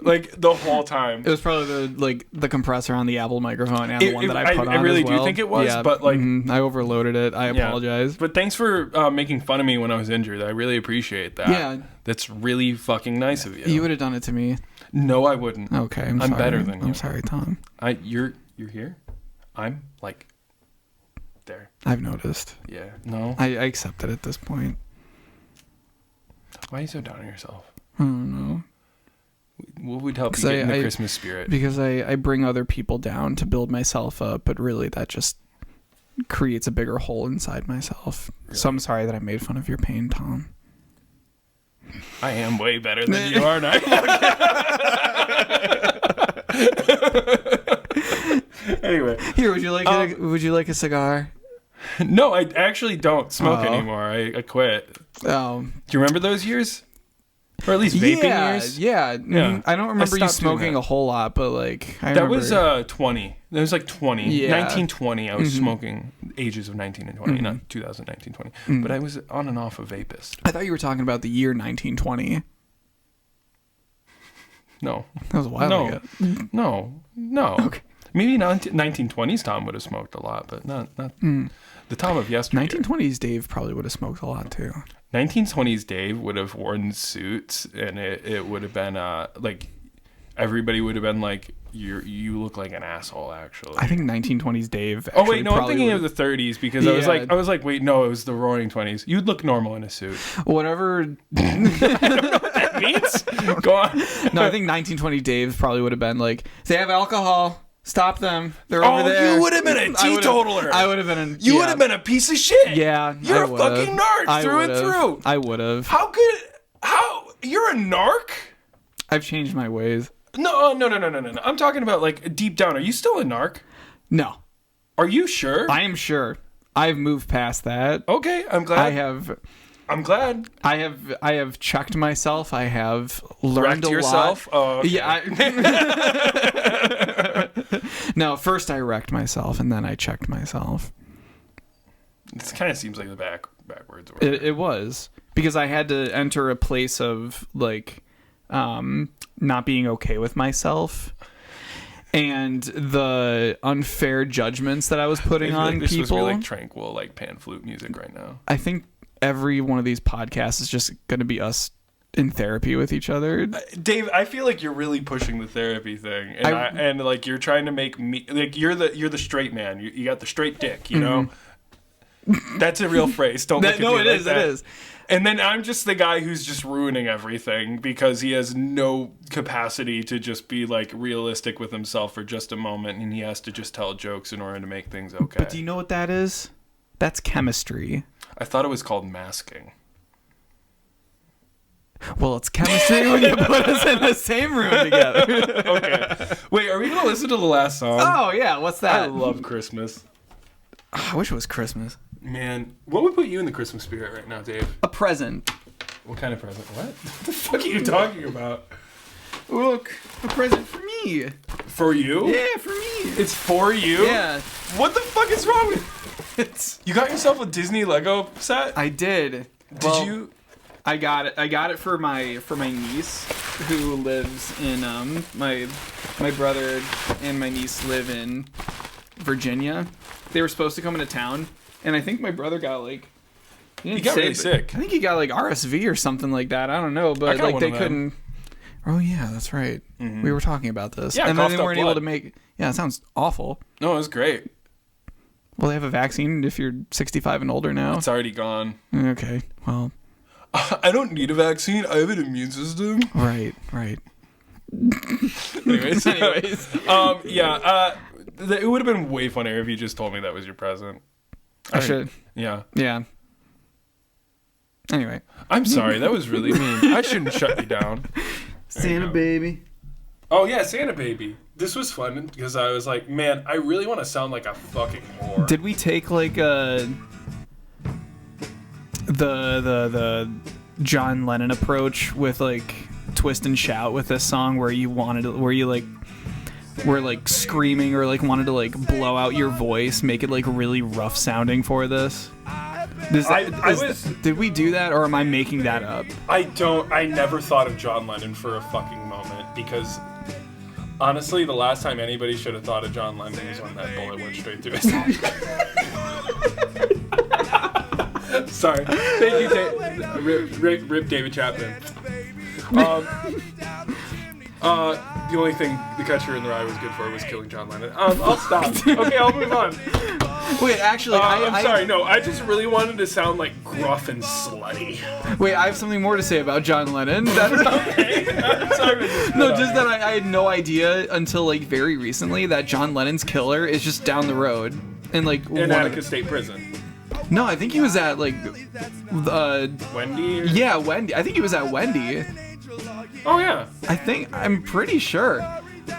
Like the whole time. It was probably the compressor on the Apple microphone and the one that I put on. I really as well. do think it was, Yeah, but like I overloaded it. I apologize. But thanks for making fun of me when I was injured. I really appreciate that. Yeah. That's really fucking nice of you. You would have done it to me. No, I wouldn't. Okay, I'm I'm sorry. better than you. I'm sorry, Tom. You're here. I'm like there. I've noticed. Yeah. No. I accept it at this point. Why are you so down on yourself? I don't know. What would help you 'Cause get in the I- Christmas spirit? Because I bring other people down to build myself up, but really that just creates a bigger hole inside myself. Really? So I'm sorry that I made fun of your pain, Tom. I am way better than you, aren't I? Anyway. Here, would you like a cigar? No, I actually don't smoke Oh. anymore. I quit. Oh, Do you remember those years? Or at least vaping years? Yeah. Yeah. I don't remember you stopped doing smoking that. a whole lot, but like I That remember. was 20. That was like 20. Yeah. 1920. I was smoking ages of 19 and 20, not 2019, 20. But I was on and off a vapist. I thought you were talking about the year 1920. No. That was a while No. ago. No. Okay. Maybe 1920s Tom would have smoked a lot, but not the Tom of yesterday. 1920s Dave probably would have smoked a lot too. 1920s Dave would have worn suits, and it would have been like everybody would have been like, you look like an asshole, actually. I think 1920s Dave. Oh wait, actually no, I'm probably thinking of would've- the 30s because Yeah. I was like, wait, no, it was the Roaring 20s. You'd look normal in a suit. whatever. That means go on. No, I think 1920 Dave probably would have been like, they have alcohol. Stop them. They're over there. You would have been a teetotaler. I would have been. You would have been a piece of shit. Yeah, You're I a would've. fucking narc I through and would've. through. I would have. How you're a narc? I've changed my ways. No. I'm talking about like deep down. Are you still a narc? No, Are you sure? I am sure. I've moved past that. Okay, I'm glad. I have. I'm glad. I have checked myself. I have learned Wrecked a yourself? lot. Oh, okay. Yeah. No, first I wrecked myself and then I checked myself. This kind of seems like the backwards order. It was because I had to enter a place of like not being okay with myself and the unfair judgments that I was putting I feel like on this was people. really like tranquil, like pan flute music right now. I think every one of these podcasts is just going to be us in therapy with each other. Dave, I feel like you're really pushing the therapy thing, and and like you're trying to make me like you're the straight man. You got the straight dick, you know. That's a real phrase. Don't look at me like that. It is. And then I'm just the guy who's just ruining everything because he has no capacity to just be like realistic with himself for just a moment, and he has to just tell jokes in order to make things okay. But do you know what that is? That's chemistry. I thought it was called masking. Well, it's chemistry when you put us in the same room together. Okay. Wait, are we going to listen to the last song? Oh, yeah. What's that? I love Christmas. I wish it was Christmas. Man, what would put you in the Christmas spirit right now, Dave? A present. What kind of present? What? What the fuck are you talking about? Look, a present for me. For you? Yeah, for me. It's for you? Yeah. What the fuck is wrong with you? Got yourself a Disney Lego set? I did. Did you? I got it for my niece who lives in my brother and my niece live in Virginia. They were supposed to come into town, and I think my brother got like he got really sick. I think he got like RSV or something like that. I don't know, but like they couldn't. Oh yeah, that's right. Mm-hmm. We were talking about this, yeah, and then they weren't able to make. Yeah, it sounds awful. No, it was great. Well, they have a vaccine if you're 65 and older now. It's already gone. Okay, well. I don't need a vaccine. I have an immune system. Right. Anyways. Yeah. It would have been way funnier if you just told me that was your present. I should. Yeah. Yeah. Anyway. I'm sorry. That was really mean. I shouldn't shut you down. Santa baby. Oh, yeah. Santa baby. This was fun because I was like, man, I really want to sound like a fucking whore. Did we take like the John Lennon approach with like twist and shout with this song where you were like screaming or like wanted to like blow out your voice, make it like really rough sounding for this? Did we do that, or am I making that up? I never thought of John Lennon for a fucking moment because honestly, the last time anybody should have thought of John Lennon was when that bullet went straight through his head. Sorry. Thank you, Rip David Chapman. The only thing The Catcher in the Rye was good for was killing John Lennon. I'll stop. Okay, I'll move on. Wait, actually, I'm sorry. No, I just really wanted to sound like gruff and slutty. Wait, I have something more to say about John Lennon. Okay. I'm sorry. Just that I had no idea until like very recently that John Lennon's killer is just down the road in like in Attica State Prison. No, I think he was at like Wendy. Yeah, Wendy. I think he was at Wendy. Oh yeah. I'm pretty sure.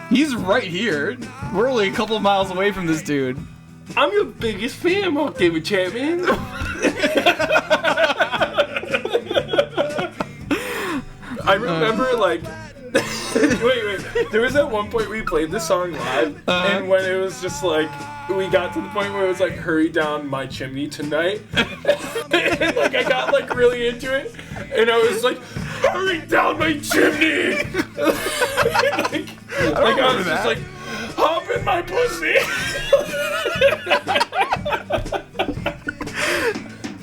He's right here. We're only a couple miles away from this dude. I'm your biggest fan, Mark David Chapman. I remember like wait. There was at one point we played this song live, and when it was just like we got to the point where it was like "Hurry down my chimney tonight," and like I got like really into it, and I was like, "Hurry down my chimney!" I was just like, "Hop in my pussy."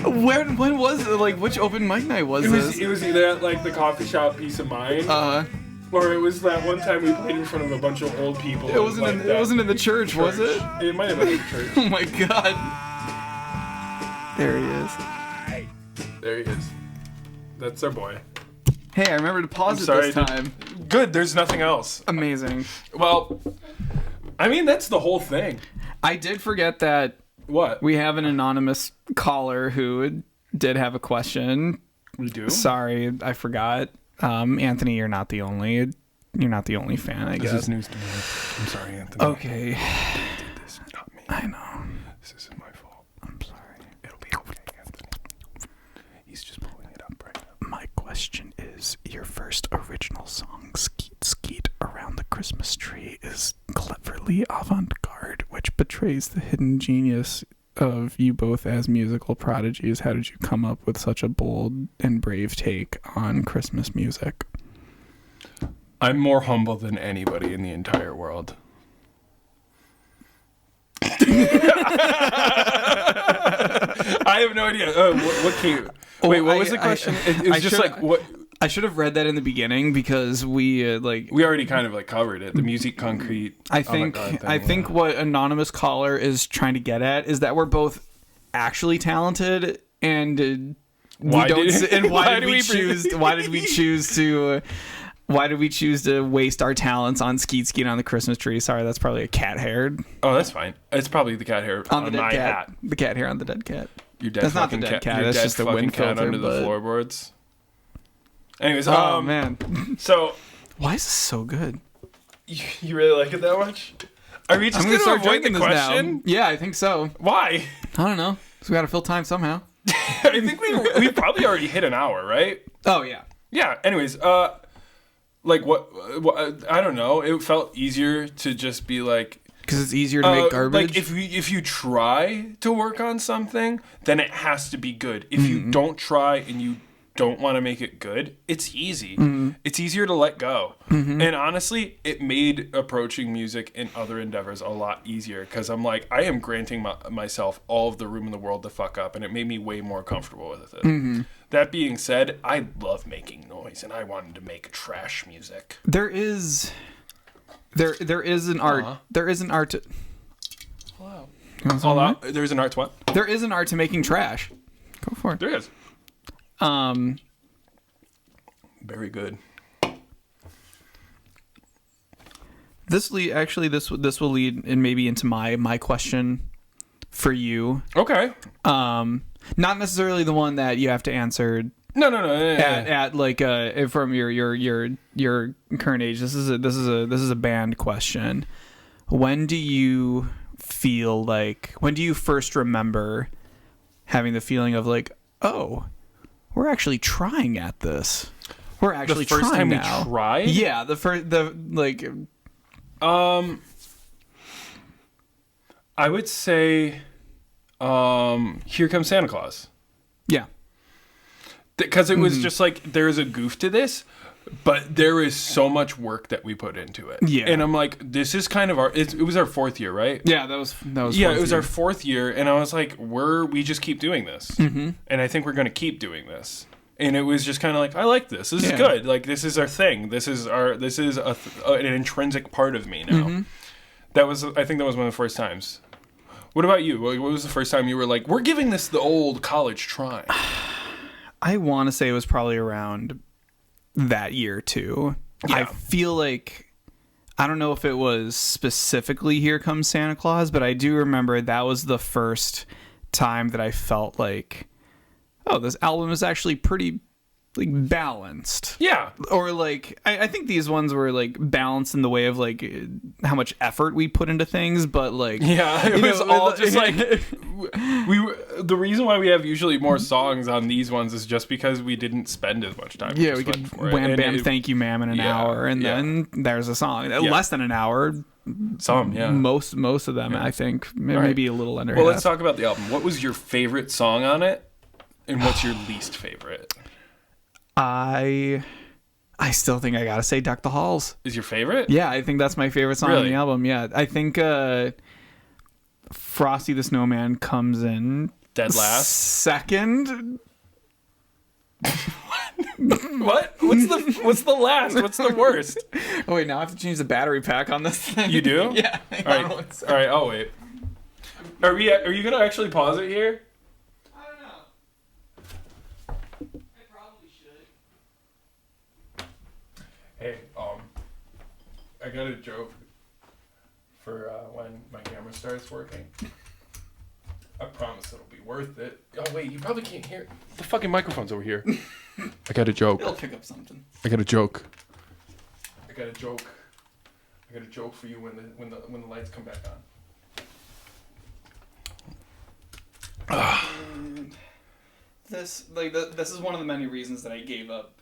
When was it? Like, which open mic night was this? It was either at like the coffee shop Peace of Mind, or it was that one time we played in front of a bunch of old people. It wasn't in the church, was it? It might have been in the church. Oh my god! There he is. There he is. That's our boy. Hey, I remember to pause this time. Good. There's nothing else. Amazing. Well, I mean that's the whole thing. I did forget that. What? We have an anonymous caller who did have a question. We do? Sorry, I forgot. Anthony, you're not the only fan, I guess. This is news to me. I'm sorry, Anthony. Okay. I did this, not me. I know. This isn't my fault. I'm sorry. It'll be okay, Anthony. He's just pulling it up right now. My question is, your first original song, Skeet Skeet Around the Christmas Tree, is cleverly avant-garde, which betrays the hidden genius of you both as musical prodigies. How did you come up with such a bold and brave take on Christmas music? I'm more humble than anybody in the entire world. I have no idea. What came? Wait, what was the question? It was just like what. I should have read that in the beginning because we already kind of like covered it. The music concrete. I think what anonymous caller is trying to get at is that we're both actually talented, and Why did we choose to waste our talents on skeet on the Christmas tree? Sorry, that's probably a cat hair. Oh, that's fine. It's probably the cat hair on the dead my cat. hat. The cat hair on the dead cat. Your dead That's not the fucking dead cat. Your That's dead just the fucking wind cat filter, under the but- floorboards. Anyways, Oh man, So why is this so good? you really like it that much? Are we just I'm gonna start avoid the drinking this question? now. Yeah, I think so. Why? I don't know. So we got to fill time somehow. I think we probably already hit an hour, right? Oh yeah. Yeah. Anyways, like what? I don't know. It felt easier to just be like, Because it's easier to make garbage. like if you try to work on something, then it has to be good. If you don't try and you don't want to make it good, it's easy. It's easier to let go. And honestly, it made approaching music and other endeavors a lot easier because I'm like, I am granting myself all of the room in the world to fuck up, and it made me way more comfortable with it. That being said, I love making noise, and I wanted to make trash music. there is an art. There is an art. To, Hello. all right. There's an art to what? There is an art to making trash. Go for it. There is. Very good. This will lead and maybe into my question for you. Okay. Not necessarily the one that you have to answer No. at like from your current age. This is a band question. When do you first remember having the feeling of like, oh, we're actually trying at this. We're actually The first trying time now. we tried? Yeah, like I would say, Here Comes Santa Claus. yeah. Because it was just like, there's a goof to this, but there is so much work that we put into it. Yeah. And I'm like, this is kind of it was our fourth year, right? Yeah, that was Yeah, fourth it was year. our fourth year, and I was like, we just keep doing this. Mm-hmm. And I think we're going to keep doing this. And it was just kind of like, I like this. This is Yeah. good. Like, this is our thing. This is an intrinsic part of me now. I think that was one of the first times. What about you? What was the first time you were like, we're giving this the old college try? I want to say it was probably around that year too. Yeah. I feel like, I don't know if it was specifically Here Comes Santa Claus, but I do remember that was the first time that I felt like, oh, this album is actually pretty like balanced. Yeah. Or like, I think these ones were like balanced in the way of like how much effort we put into things, but like, Yeah, it you was know, all just like the reason why we have usually more songs on these ones is just because we didn't spend as much time. yeah, just we could went for it. wham And bam thank you ma'am in an yeah, hour, and yeah. then there's a song. Less than an hour. Yeah. Most of them, I think, maybe a little under. Well, half. let's talk about the album. What was your favorite song on it, and what's your least favorite? I still think I gotta say "Deck the Halls." Is your favorite? Yeah, I think that's my favorite song on Really? the album. Yeah, I think Frosty the Snowman comes in Dead last. second. What? What's the last? What's the worst? Oh wait, now I have to change the battery pack on this thing. You do? Yeah. All right. All right. I'll wait. Are you gonna actually pause it here? I don't know. I probably should. Hey, I got a joke for when my camera starts working. I promise it'll be worth it. Oh wait, you probably can't hear. The fucking microphone's over here. I got a joke. It'll pick up something. I got a joke for you when the lights come back on. This is one of the many reasons that I gave up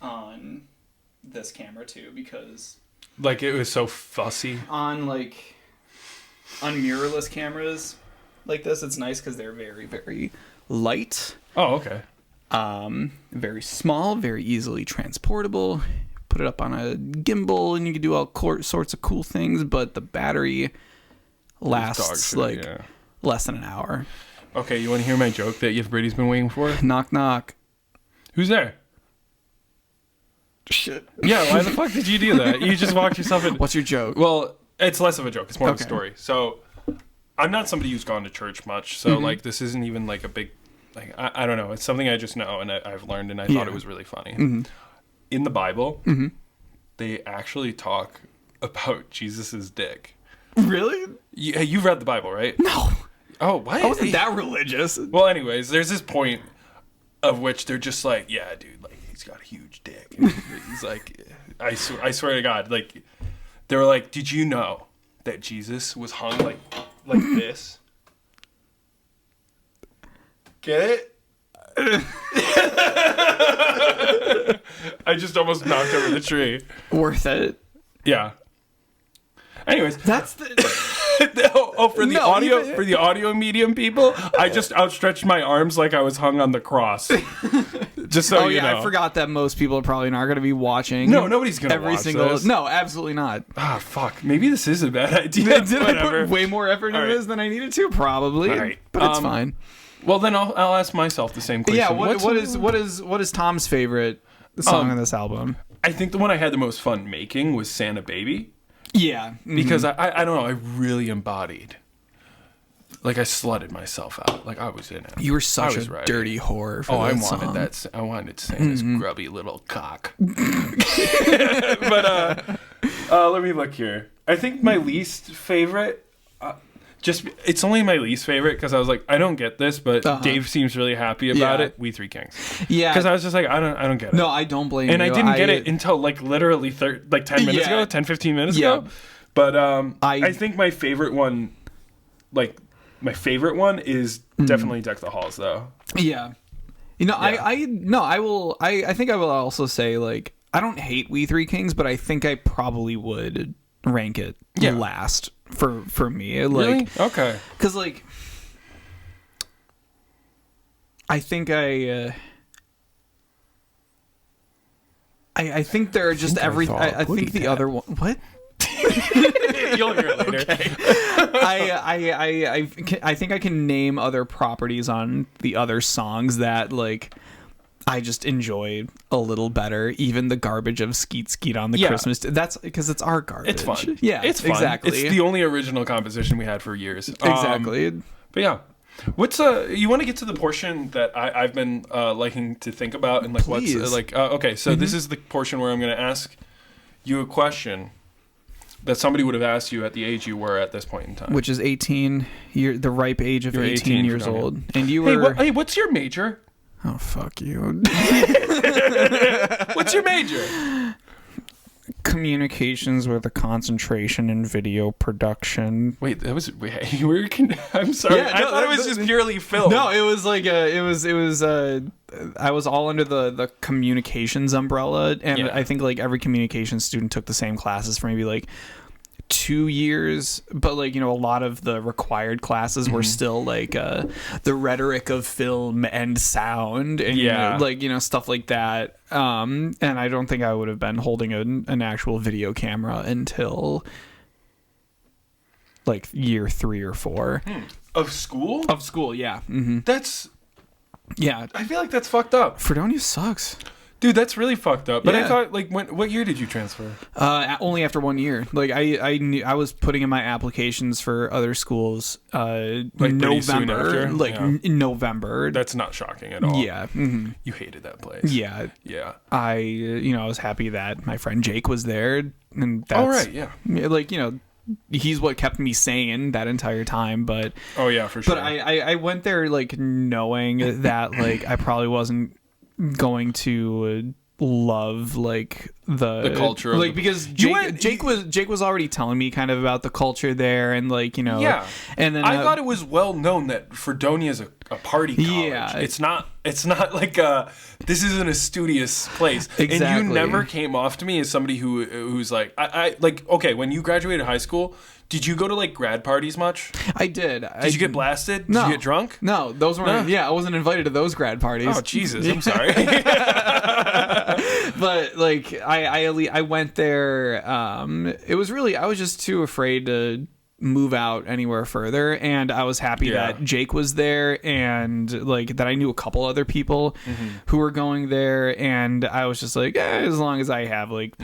on this camera too, because Like it was so fussy. on mirrorless cameras like this, it's nice because they're very, very light, Oh, okay. very small, very easily transportable. Put it up on a gimbal and you can do all sorts of cool things, but the battery lasts Dog shit, yeah. less than an hour. Okay, you want to hear my joke that Brady's been waiting for? Knock knock. Who's there? Shit. Yeah, why the fuck did you do that? You just walked yourself in. What's your joke? Well, it's less of a joke. It's more of a Okay. story. So, I'm not somebody who's gone to church much, so like this isn't even like a big, like I don't know. It's something I just know and I've learned, and I thought it was really funny. In the Bible, they actually talk about Jesus's dick. Really? You've read the Bible, right? No. Oh, what? I wasn't that religious. Well, anyways, there's this point of which they're just like, yeah, dude, like he's got a huge dick. And he's like, I swear to God, like they were like, did you know that Jesus was hung like this? Get it? I just almost knocked over the tree. Worth it. Yeah. Anyways, That's the... for the audio medium people, I just outstretched my arms like I was hung on the cross. Just so you know. I forgot that most people are probably not going to be watching. No, nobody's going to watch this. No, absolutely not. Ah, fuck. Maybe this is a bad idea. Did I put way more effort into this than I needed to? Probably. All right. But it's fine. Well, then I'll ask myself the same question. Yeah. What is Tom's favorite song on this album? I think the one I had the most fun making was Santa Baby. Yeah. Because I don't know, I really embodied. Like I slutted myself out. Like I was in it. You were such a ready. dirty whore for I that wanted song. that. I wanted Santa's grubby little cock. But let me look here. I think my least favorite. It's only my least favorite because I was like, I don't get this, but Dave seems really happy about it. We Three Kings. Yeah. Because I was just like, I don't get it. No, I don't blame you. And I didn't get it until like literally 10 minutes ago, 10, 15 minutes ago. But I think my favorite one, is definitely Deck the Halls, though. Yeah. You know, I think I will also say, like, I don't hate We Three Kings, but I think I probably would rank it last for me. Like, really? Okay. Because, like, I think I think there are just I think the other one. What? You'll hear it later. Okay. I think I can name other properties on the other songs that, like, I just enjoy a little better. Even the garbage of Skeet Skeet on the Christmas. That's because it's our garbage. It's fun. Yeah, it's fun. Exactly. It's the only original composition we had for years. Exactly. But yeah. What's you want to get to the portion that I've been liking to think about and like Please. what's okay, so this is the portion where I'm going to ask you a question that somebody would have asked you at the age you were at this point in time. Which is 18, the ripe age of You're 18 years old. And you were... Hey, what's your major? Oh, fuck you. What's your major? Communications with a concentration in video production. Wait, I'm sorry. Yeah, I thought it was just purely film. No, it was like I was all under the communications umbrella, and I think like every communications student took the same classes for maybe like 2 years, but like, you know, a lot of the required classes were still like the rhetoric of film and sound and you know, like, you know, stuff like that. And I don't think I would have been holding an actual video camera until like year 3 or 4 of school. Yeah. Mm-hmm. I feel like that's fucked up. Fredonia sucks. Dude, that's really fucked up. But I thought, like, what year did you transfer? Only after 1 year. Like, I knew I was putting in my applications for other schools. Like November, soon after? In November. That's not shocking at all. Yeah. Mm-hmm. You hated that place. Yeah. Yeah. I was happy that my friend Jake was there, and that's all right. Yeah. Like, you know, he's what kept me sane that entire time. But oh yeah, for sure. But I went there like knowing that like I probably wasn't going to love like the culture like because Jake was already telling me kind of about the culture there and like, you know, and then I thought it was well known that Fredonia is a party college. It's not like this isn't a studious place. Exactly. And you never came off to me as somebody who's like I like, okay, when you graduated high school, did you go to like grad parties much? I did. Did you get blasted? No. Did you get drunk? No, those weren't. Yeah, I wasn't invited to those grad parties. Oh Jesus, I'm sorry. But like I went there. It was really, I was just too afraid to move out anywhere further, and I was happy that Jake was there and like that I knew a couple other people who were going there, and I was just like, as long as I have like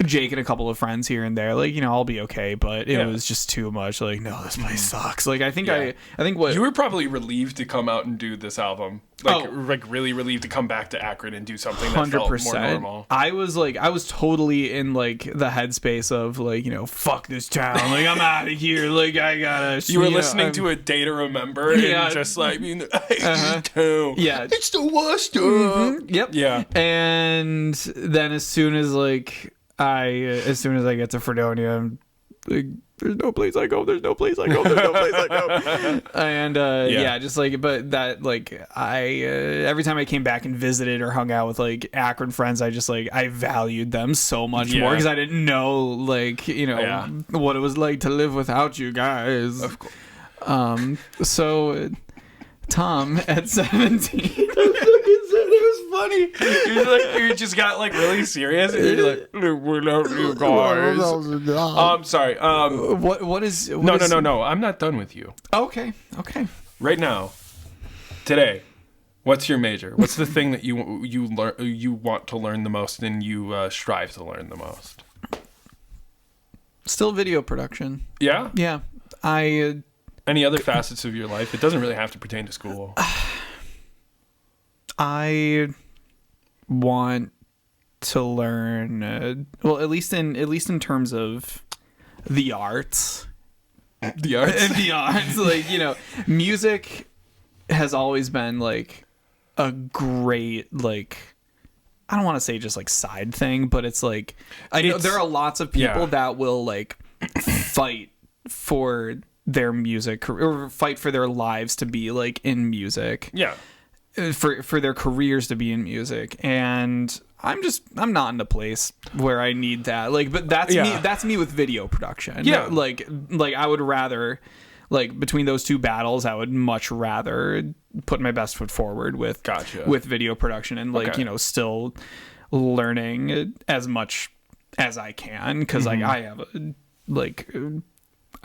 Jake and a couple of friends here and there. Like, I'll be okay, but it Yeah. was just too much. Like, no, this place sucks. Like, I think Yeah. I think what You were probably relieved to come out and do this album. Like really relieved to come back to Akron and do something that felt more normal. I was totally in like the headspace of like, fuck this town. Like, I'm out of here. Like, I gotta. You were listening to A Day to Remember Yeah. and just like, I hate this town. Yeah. It's the worst. Yep. Yeah. And then as soon as I get to Fredonia, I'm like, there's no place I go. There's no place I go. There's no place I go. And just like, but that like every time I came back and visited or hung out with like Akron friends, I valued them so much more because I didn't know like what it was like to live without you guys. Of course. So Tom at 17. It was funny. You just got like really serious. And you're like, without you guys. Sorry. What is? No. I'm not done with you. Okay. Right now, today, what's your major? What's the thing that you want to learn the most and you strive to learn the most? Still video production. Yeah. Yeah. Any other facets of your life? It doesn't really have to pertain to school. I want to learn at least in terms of the arts. The arts. The arts, like, music has always been like a great, like, I don't want to say just like side thing, but it's like I know there are lots of people that will like fight for their music or fight for their lives to be like in music. Yeah. For their careers to be in music, and I'm not in a place where I need that. Like, but that's me with video production. Yeah. Like I would rather, like, between those two battles, I would much rather put my best foot forward with video production and like, still learning as much as I can. Cause like I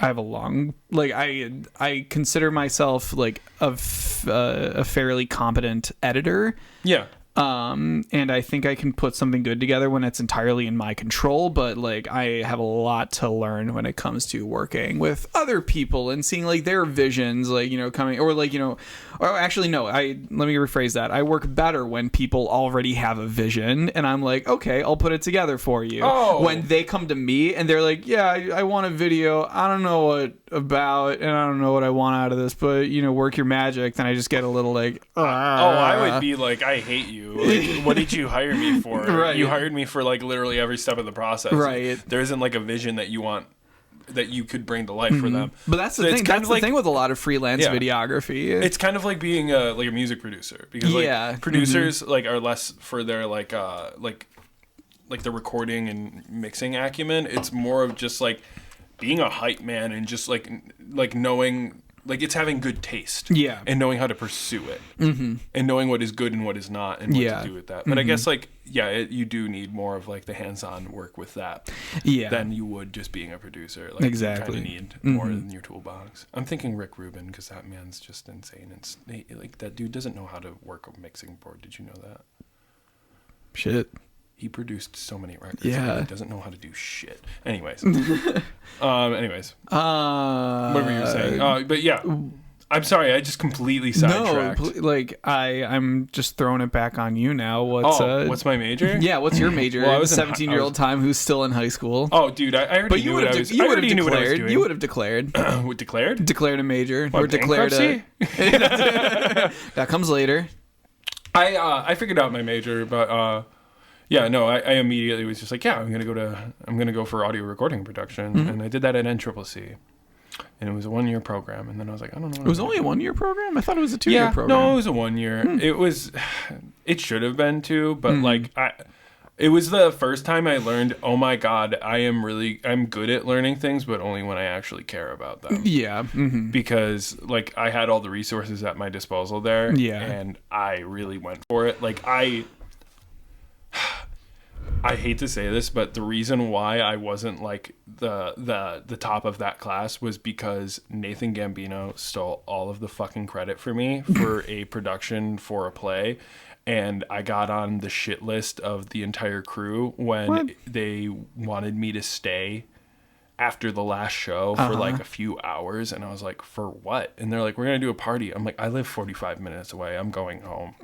have a long, like, I consider myself like a fairly competent editor. Yeah. And I think I can put something good together when it's entirely in my control, but like I have a lot to learn when it comes to working with other people and seeing like their visions, like, coming, or like, or actually no, let me rephrase that. I work better when people already have a vision and I'm like, okay, I'll put it together for you. Oh. When they come to me and they're like, yeah, I want a video. I don't know what about and I don't know what I want out of this, but work your magic. Then I just get a little like, I would be like, I hate you. Like, what did you hire me for? Right. You hired me for like literally every step of the process. Right. There isn't like a vision that you want that you could bring to life for them. But that's the thing. That's the thing with a lot of freelance videography. It's kind of like being a music producer because like producers like are less for their like the recording and mixing acumen. It's more of just like being a hype man and just like knowing. Like, it's having good taste. Yeah. And knowing how to pursue it. Mm-hmm. And knowing what is good and what is not and what to do with that. But I guess, like, you do need more of, like, the hands-on work with that than you would just being a producer. Like, exactly. You kind of need more in your toolbox. I'm thinking Rick Rubin because that man's just insane. And like, that dude doesn't know how to work a mixing board. Did you know that? Shit. He produced so many records. Yeah. And he doesn't know how to do shit. Anyways. What were you saying? But yeah. I'm sorry. I just completely sidetracked. I'm just throwing it back on you now. What's my major? Yeah, what's your major? Well, I was 17-year-old Tom who's still in high school. Oh, dude, I already but knew what I was doing. You would have declared. Declared? Declared a major. What, or declared bankruptcy? That comes later. I figured out my major, but I immediately was just like, I'm gonna go for audio recording production, and I did that at NCCC, and it was a 1-year program, and then I was like, I don't know. It was only a 1-year program. I thought it was a 2-year program. No, it was a 1 year. It should have been 2, but it was the first time I learned. Oh my God, I'm good at learning things, but only when I actually care about them. Yeah, because like I had all the resources at my disposal there. Yeah, and I really went for it. Like I hate to say this, but the reason why I wasn't like the top of that class was because Nathan Gambino stole all of the fucking credit for me for a production for a play. And I got on the shit list of the entire crew when they wanted me to stay after the last show for like a few hours. And I was like, for what? And they're like, we're going to do a party. I'm like, I live 45 minutes away. I'm going home.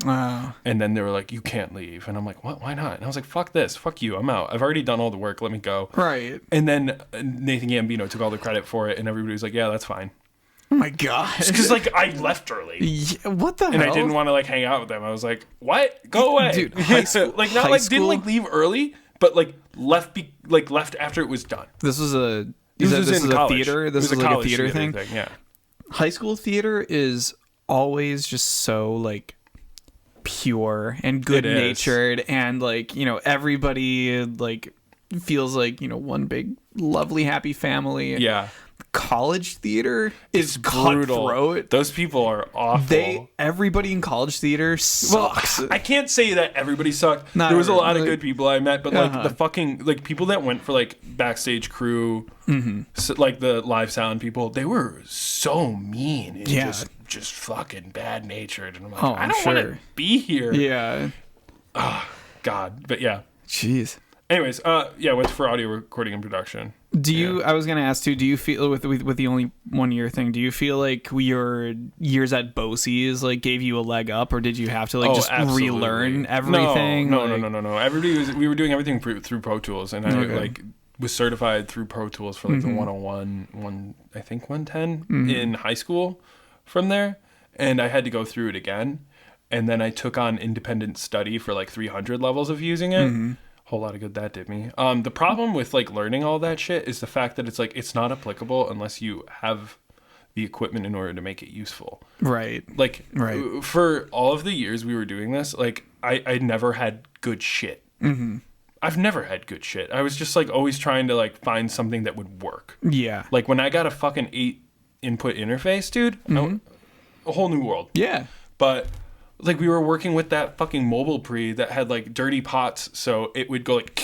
And then they were like, you can't leave. And I'm like, what? Why not? And I was like, fuck this. Fuck you. I'm out. I've already done all the work. Let me go. Right. And then Nathan Gambino took all the credit for it. And everybody was like, yeah, that's fine. Oh my god! Because like I left early. Yeah, what the hell? And I didn't want to like hang out with them. I was like, "What? Go away, dude." High school, like not high like school? didn't like leave early, but like left after it was done. This was a. This This was is in a college. theater. It This was is like a college theater thing. Yeah. High school theater is always just so like pure and good natured, and like everybody like feels like one big lovely happy family. Yeah. College theater is Brutal. cutthroat. Those people are awful. Everybody in college theater sucks. I can't say that everybody sucked. Not there was a lot of everybody. good people I met, but like the fucking like people that went for like backstage crew, so, like the live sound people, they were so mean and just fucking bad natured. And I'm like, I don't want to be here. Yeah. Oh, God, but yeah. Jeez. Anyways, went for audio recording and production. Do you? I was gonna ask too. Do you feel with the only 1 year thing? Do you feel like your years at BOCES like gave you a leg up, or did you have to like just absolutely. relearn everything? No. We were doing everything through Pro Tools, and I like was certified through Pro Tools for like the 101, I think 110 in high school. From there, and I had to go through it again, and then I took on independent study for like 300 levels of using it. Whole lot of good that did me. The problem with like learning all that shit is the fact that it's like it's not applicable unless you have the equipment in order to make it useful. Right. Like for all of the years we were doing this, like I never had good shit. I've never had good shit. I was just like always trying to like find something that would work. Yeah. Like when I got a fucking 8 input interface, dude, a whole new world. Yeah. But like we were working with that fucking mobile pre that had like dirty pots, so it would go like.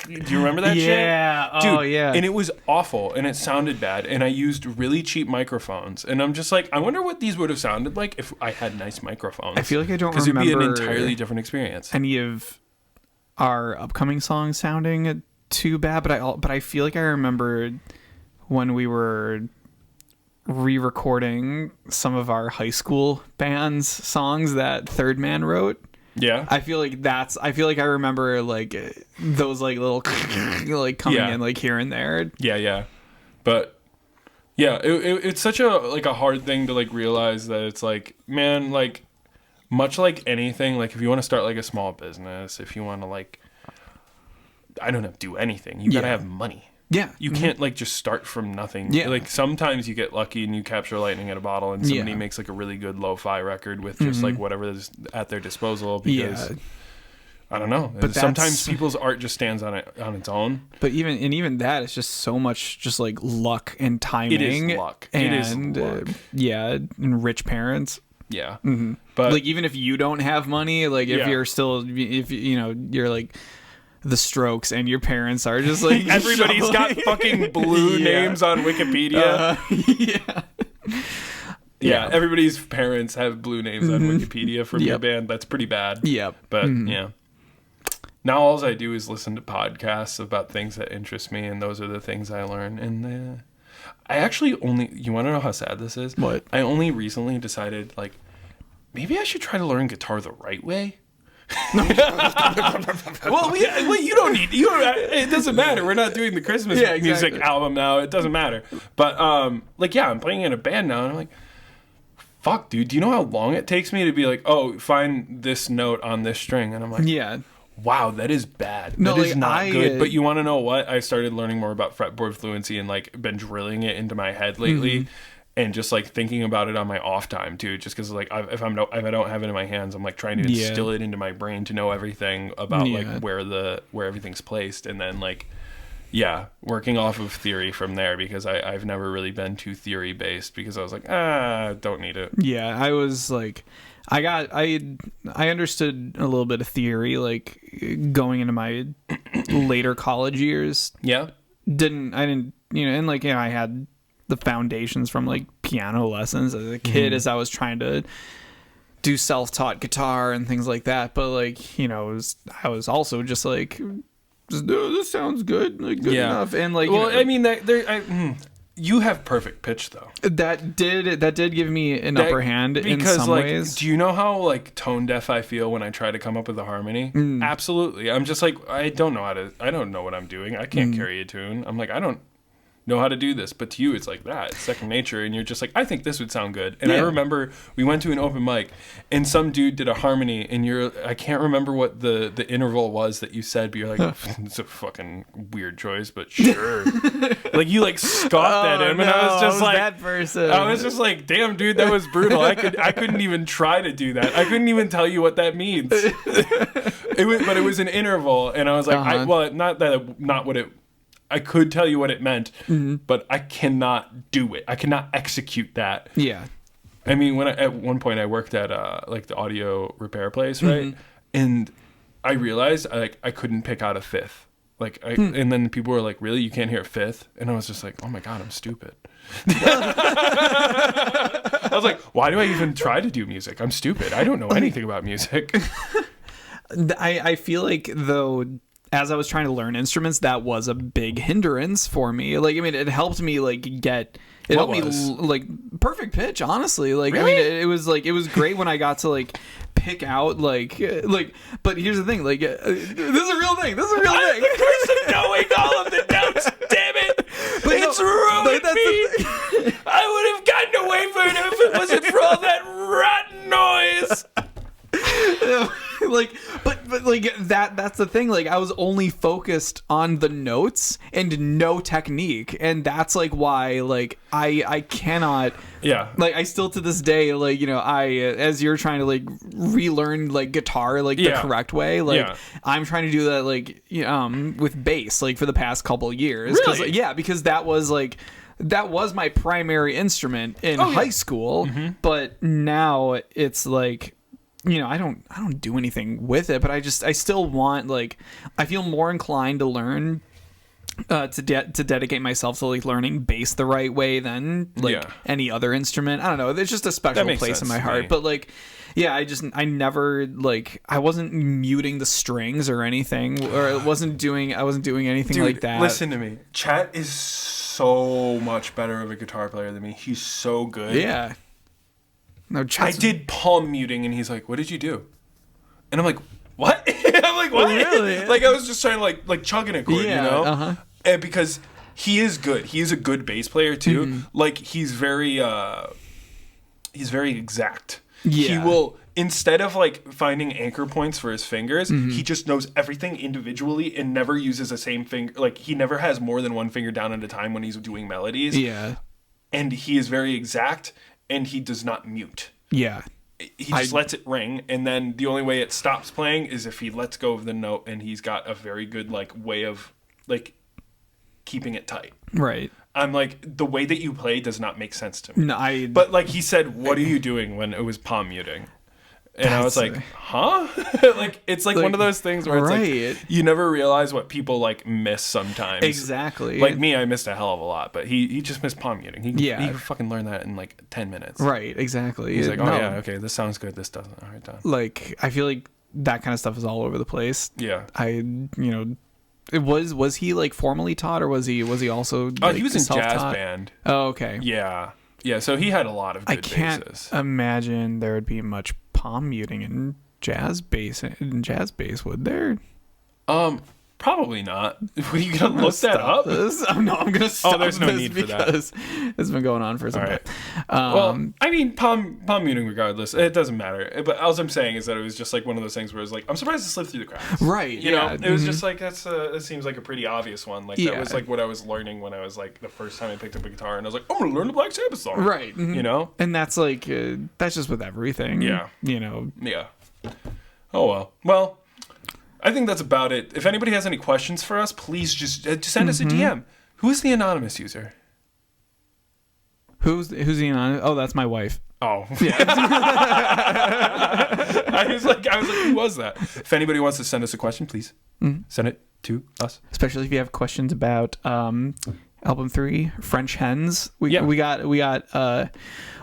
Do you remember that shit? Yeah. Dude, Oh yeah. and it was awful, and it sounded bad, and I used really cheap microphones, and I'm just like, I wonder what these would have sounded like if I had nice microphones. I feel like I don't because remember it'd be an entirely different experience. any of our upcoming songs sounding too bad, but I feel like I remembered when we were re-recording some of our high school band's songs that Third Man wrote. Yeah. I feel like I remember like those like little like coming in like here and there. Yeah. But yeah, it's such a like a hard thing to like realize that it's like, man, like much like anything, like if you want to start like a small business, if you want to like, I don't know, do anything, you gotta have money. Yeah. You can't like just start from nothing. Yeah. Like sometimes you get lucky and you capture lightning in a bottle and somebody makes like a really good lo-fi record with just like whatever is at their disposal because I don't know. But sometimes people's art just stands on its own. But even that is just so much just like luck and timing. It is luck. And, it is luck. And rich parents. Yeah. But like even if you don't have money, like if you're still if you're like the Strokes and your parents are just like everybody's got fucking blue names on Wikipedia. Yeah, everybody's parents have blue names on Wikipedia from your band. That's pretty bad. Yep. But yeah. Now all I do is listen to podcasts about things that interest me, and those are the things I learn. And I actually you want to know how sad this is? What? I only recently decided, like, maybe I should try to learn guitar the right way. Well, you don't need. It doesn't matter. We're not doing the Christmas music album now. It doesn't matter. But I'm playing in a band now, and I'm like, fuck, dude. Do you know how long it takes me to be like, oh, find this note on this string? And I'm like, wow, that is bad. No, that is like, not good. But you want to know what? I started learning more about fretboard fluency and like been drilling it into my head lately. And just like thinking about it on my off time too, just because like if I don't have it in my hands, I'm like trying to instill it into my brain to know everything about like where everything's placed, and then like working off of theory from there, because I've never really been too theory based, because I was like, don't need it. Yeah, I was like, I understood a little bit of theory, like going into my later college years. Yeah. I didn't, and like, I had the foundations from like piano lessons as a kid, as I was trying to do self-taught guitar and things like that. But like, I was also just like, this sounds good, like good enough. And like, I mean, you have perfect pitch though. That did give me an upper hand in some ways. Do you know how like tone deaf I feel when I try to come up with a harmony? Absolutely. I'm just like, I don't know what I'm doing. I can't carry a tune. I'm like, I don't know how to do this. But to you, it's like that. It's second nature. And you're just like, I think this would sound good. And I remember we went to an open mic and some dude did a harmony, and I can't remember what the interval was that you said, but you're like, it's a fucking weird choice, but sure. Like you like scoffed at him, and I was just like, that person. I was just like, damn, dude, that was brutal. I couldn't even try to do that. I couldn't even tell you what that means. But it was an interval, and I was like, I could tell you what it meant, but I cannot do it. I cannot execute that. Yeah. I mean, at one point I worked at like the audio repair place, right? And I realized I couldn't pick out a fifth. Like, and then people were like, "Really, you can't hear a fifth?" And I was just like, "Oh my god, I'm stupid." I was like, "Why do I even try to do music? I'm stupid. I don't know anything about music." I feel like though, as I was trying to learn instruments, that was a big hindrance for me. Like, I mean, it helped me helped me like perfect pitch, honestly. Like, really? I mean, it was great when I got to like pick out like, but here's the thing, like, this is a real thing. This is a real thing. The person knowing all of the notes, damn it. But it's ruined me. I would have gotten away from it if it wasn't for all that rotten noise. Like, but like that's the thing. Like, I was only focused on the notes and no technique, and that's like why like I cannot. Yeah. Like, I still to this day, like, as you're trying to like relearn like guitar like the correct way, like I'm trying to do that like with bass like for the past couple years. Really? Because that was my primary instrument in high school, but now it's like, I don't do anything with it, but I still want, like, I feel more inclined to learn to dedicate myself to like learning bass the right way than like any other instrument. I don't know. There's just a special place in my heart. But like, I never like, I wasn't muting the strings or anything, or I wasn't doing anything like that. Listen to me. Chat is so much better of a guitar player than me. He's so good. Yeah. No, I did palm muting, and he's like, "What did you do?" And I'm like, "What?" I'm like, "What?" Really? Like, I was just trying to like chugging a chord, And because he is good, he is a good bass player too. Like, he's very exact. Yeah. He will, instead of like finding anchor points for his fingers, he just knows everything individually and never uses the same finger. Like, he never has more than one finger down at a time when he's doing melodies. Yeah. And he is very exact. And he does not mute. Yeah. He just lets it ring, and then the only way it stops playing is if he lets go of the note, and he's got a very good like way of like keeping it tight. Right. I'm like, the way that you play does not make sense to me. No, But like he said, "What are you doing?" when it was palm muting. And I was like, huh? Like, it's like one of those things where it's like, you never realize what people like miss sometimes. Exactly. Like me, I missed a hell of a lot, but he just missed palm muting. He could fucking learn that in like 10 minutes. Right, exactly. He's like, okay, this sounds good, this doesn't. All right, done. Like, I feel like that kind of stuff is all over the place. Yeah. Was he like formally taught, or was he also like, he was in self-taught? jazz band. Oh, okay. Yeah. Yeah, so he had a lot of good bases. I can't imagine there would be much palm muting in jazz bass, would there? Probably not. Were you gonna look that up? I'm gonna stop. Oh, there's no need for that. Because it's been going on for some time. Well, I mean, palm muting regardless, it doesn't matter. But all I'm saying is that it was just like one of those things where it's like, I'm surprised it slipped through the cracks. Right. You know, it was just like, it seems like a pretty obvious one. Like, that was like what I was learning when I was like the first time I picked up a guitar, and I was like, I'm gonna learn the Black Sabbath song. Right. Mm-hmm. You know? And that's like, that's just with everything. Yeah. You know? Yeah. Oh, well. Well, I think that's about it. If anybody has any questions for us, please just send us a DM. Who is the anonymous user? Who's the anonymous? Oh, that's my wife. Oh, yeah. I was like, who was that? If anybody wants to send us a question, please send it to us. Especially if you have questions about album 3, French Hens. We got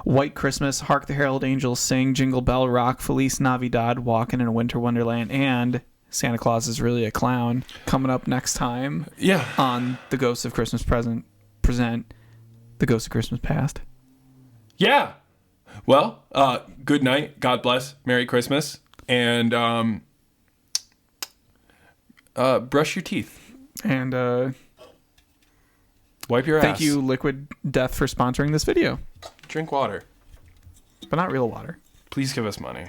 White Christmas, Hark the Herald Angels Sing, Jingle Bell Rock, Feliz Navidad, Walking in a Winter Wonderland, and Santa Claus is Really a Clown coming up next time. Yeah. On The Ghost of Christmas Present present The Ghost of Christmas Past. Yeah. Well, good night. God bless. Merry Christmas. And brush your teeth. And wipe your ass. thank you, Liquid Death, for sponsoring this video. Drink water. But not real water. Please give us money.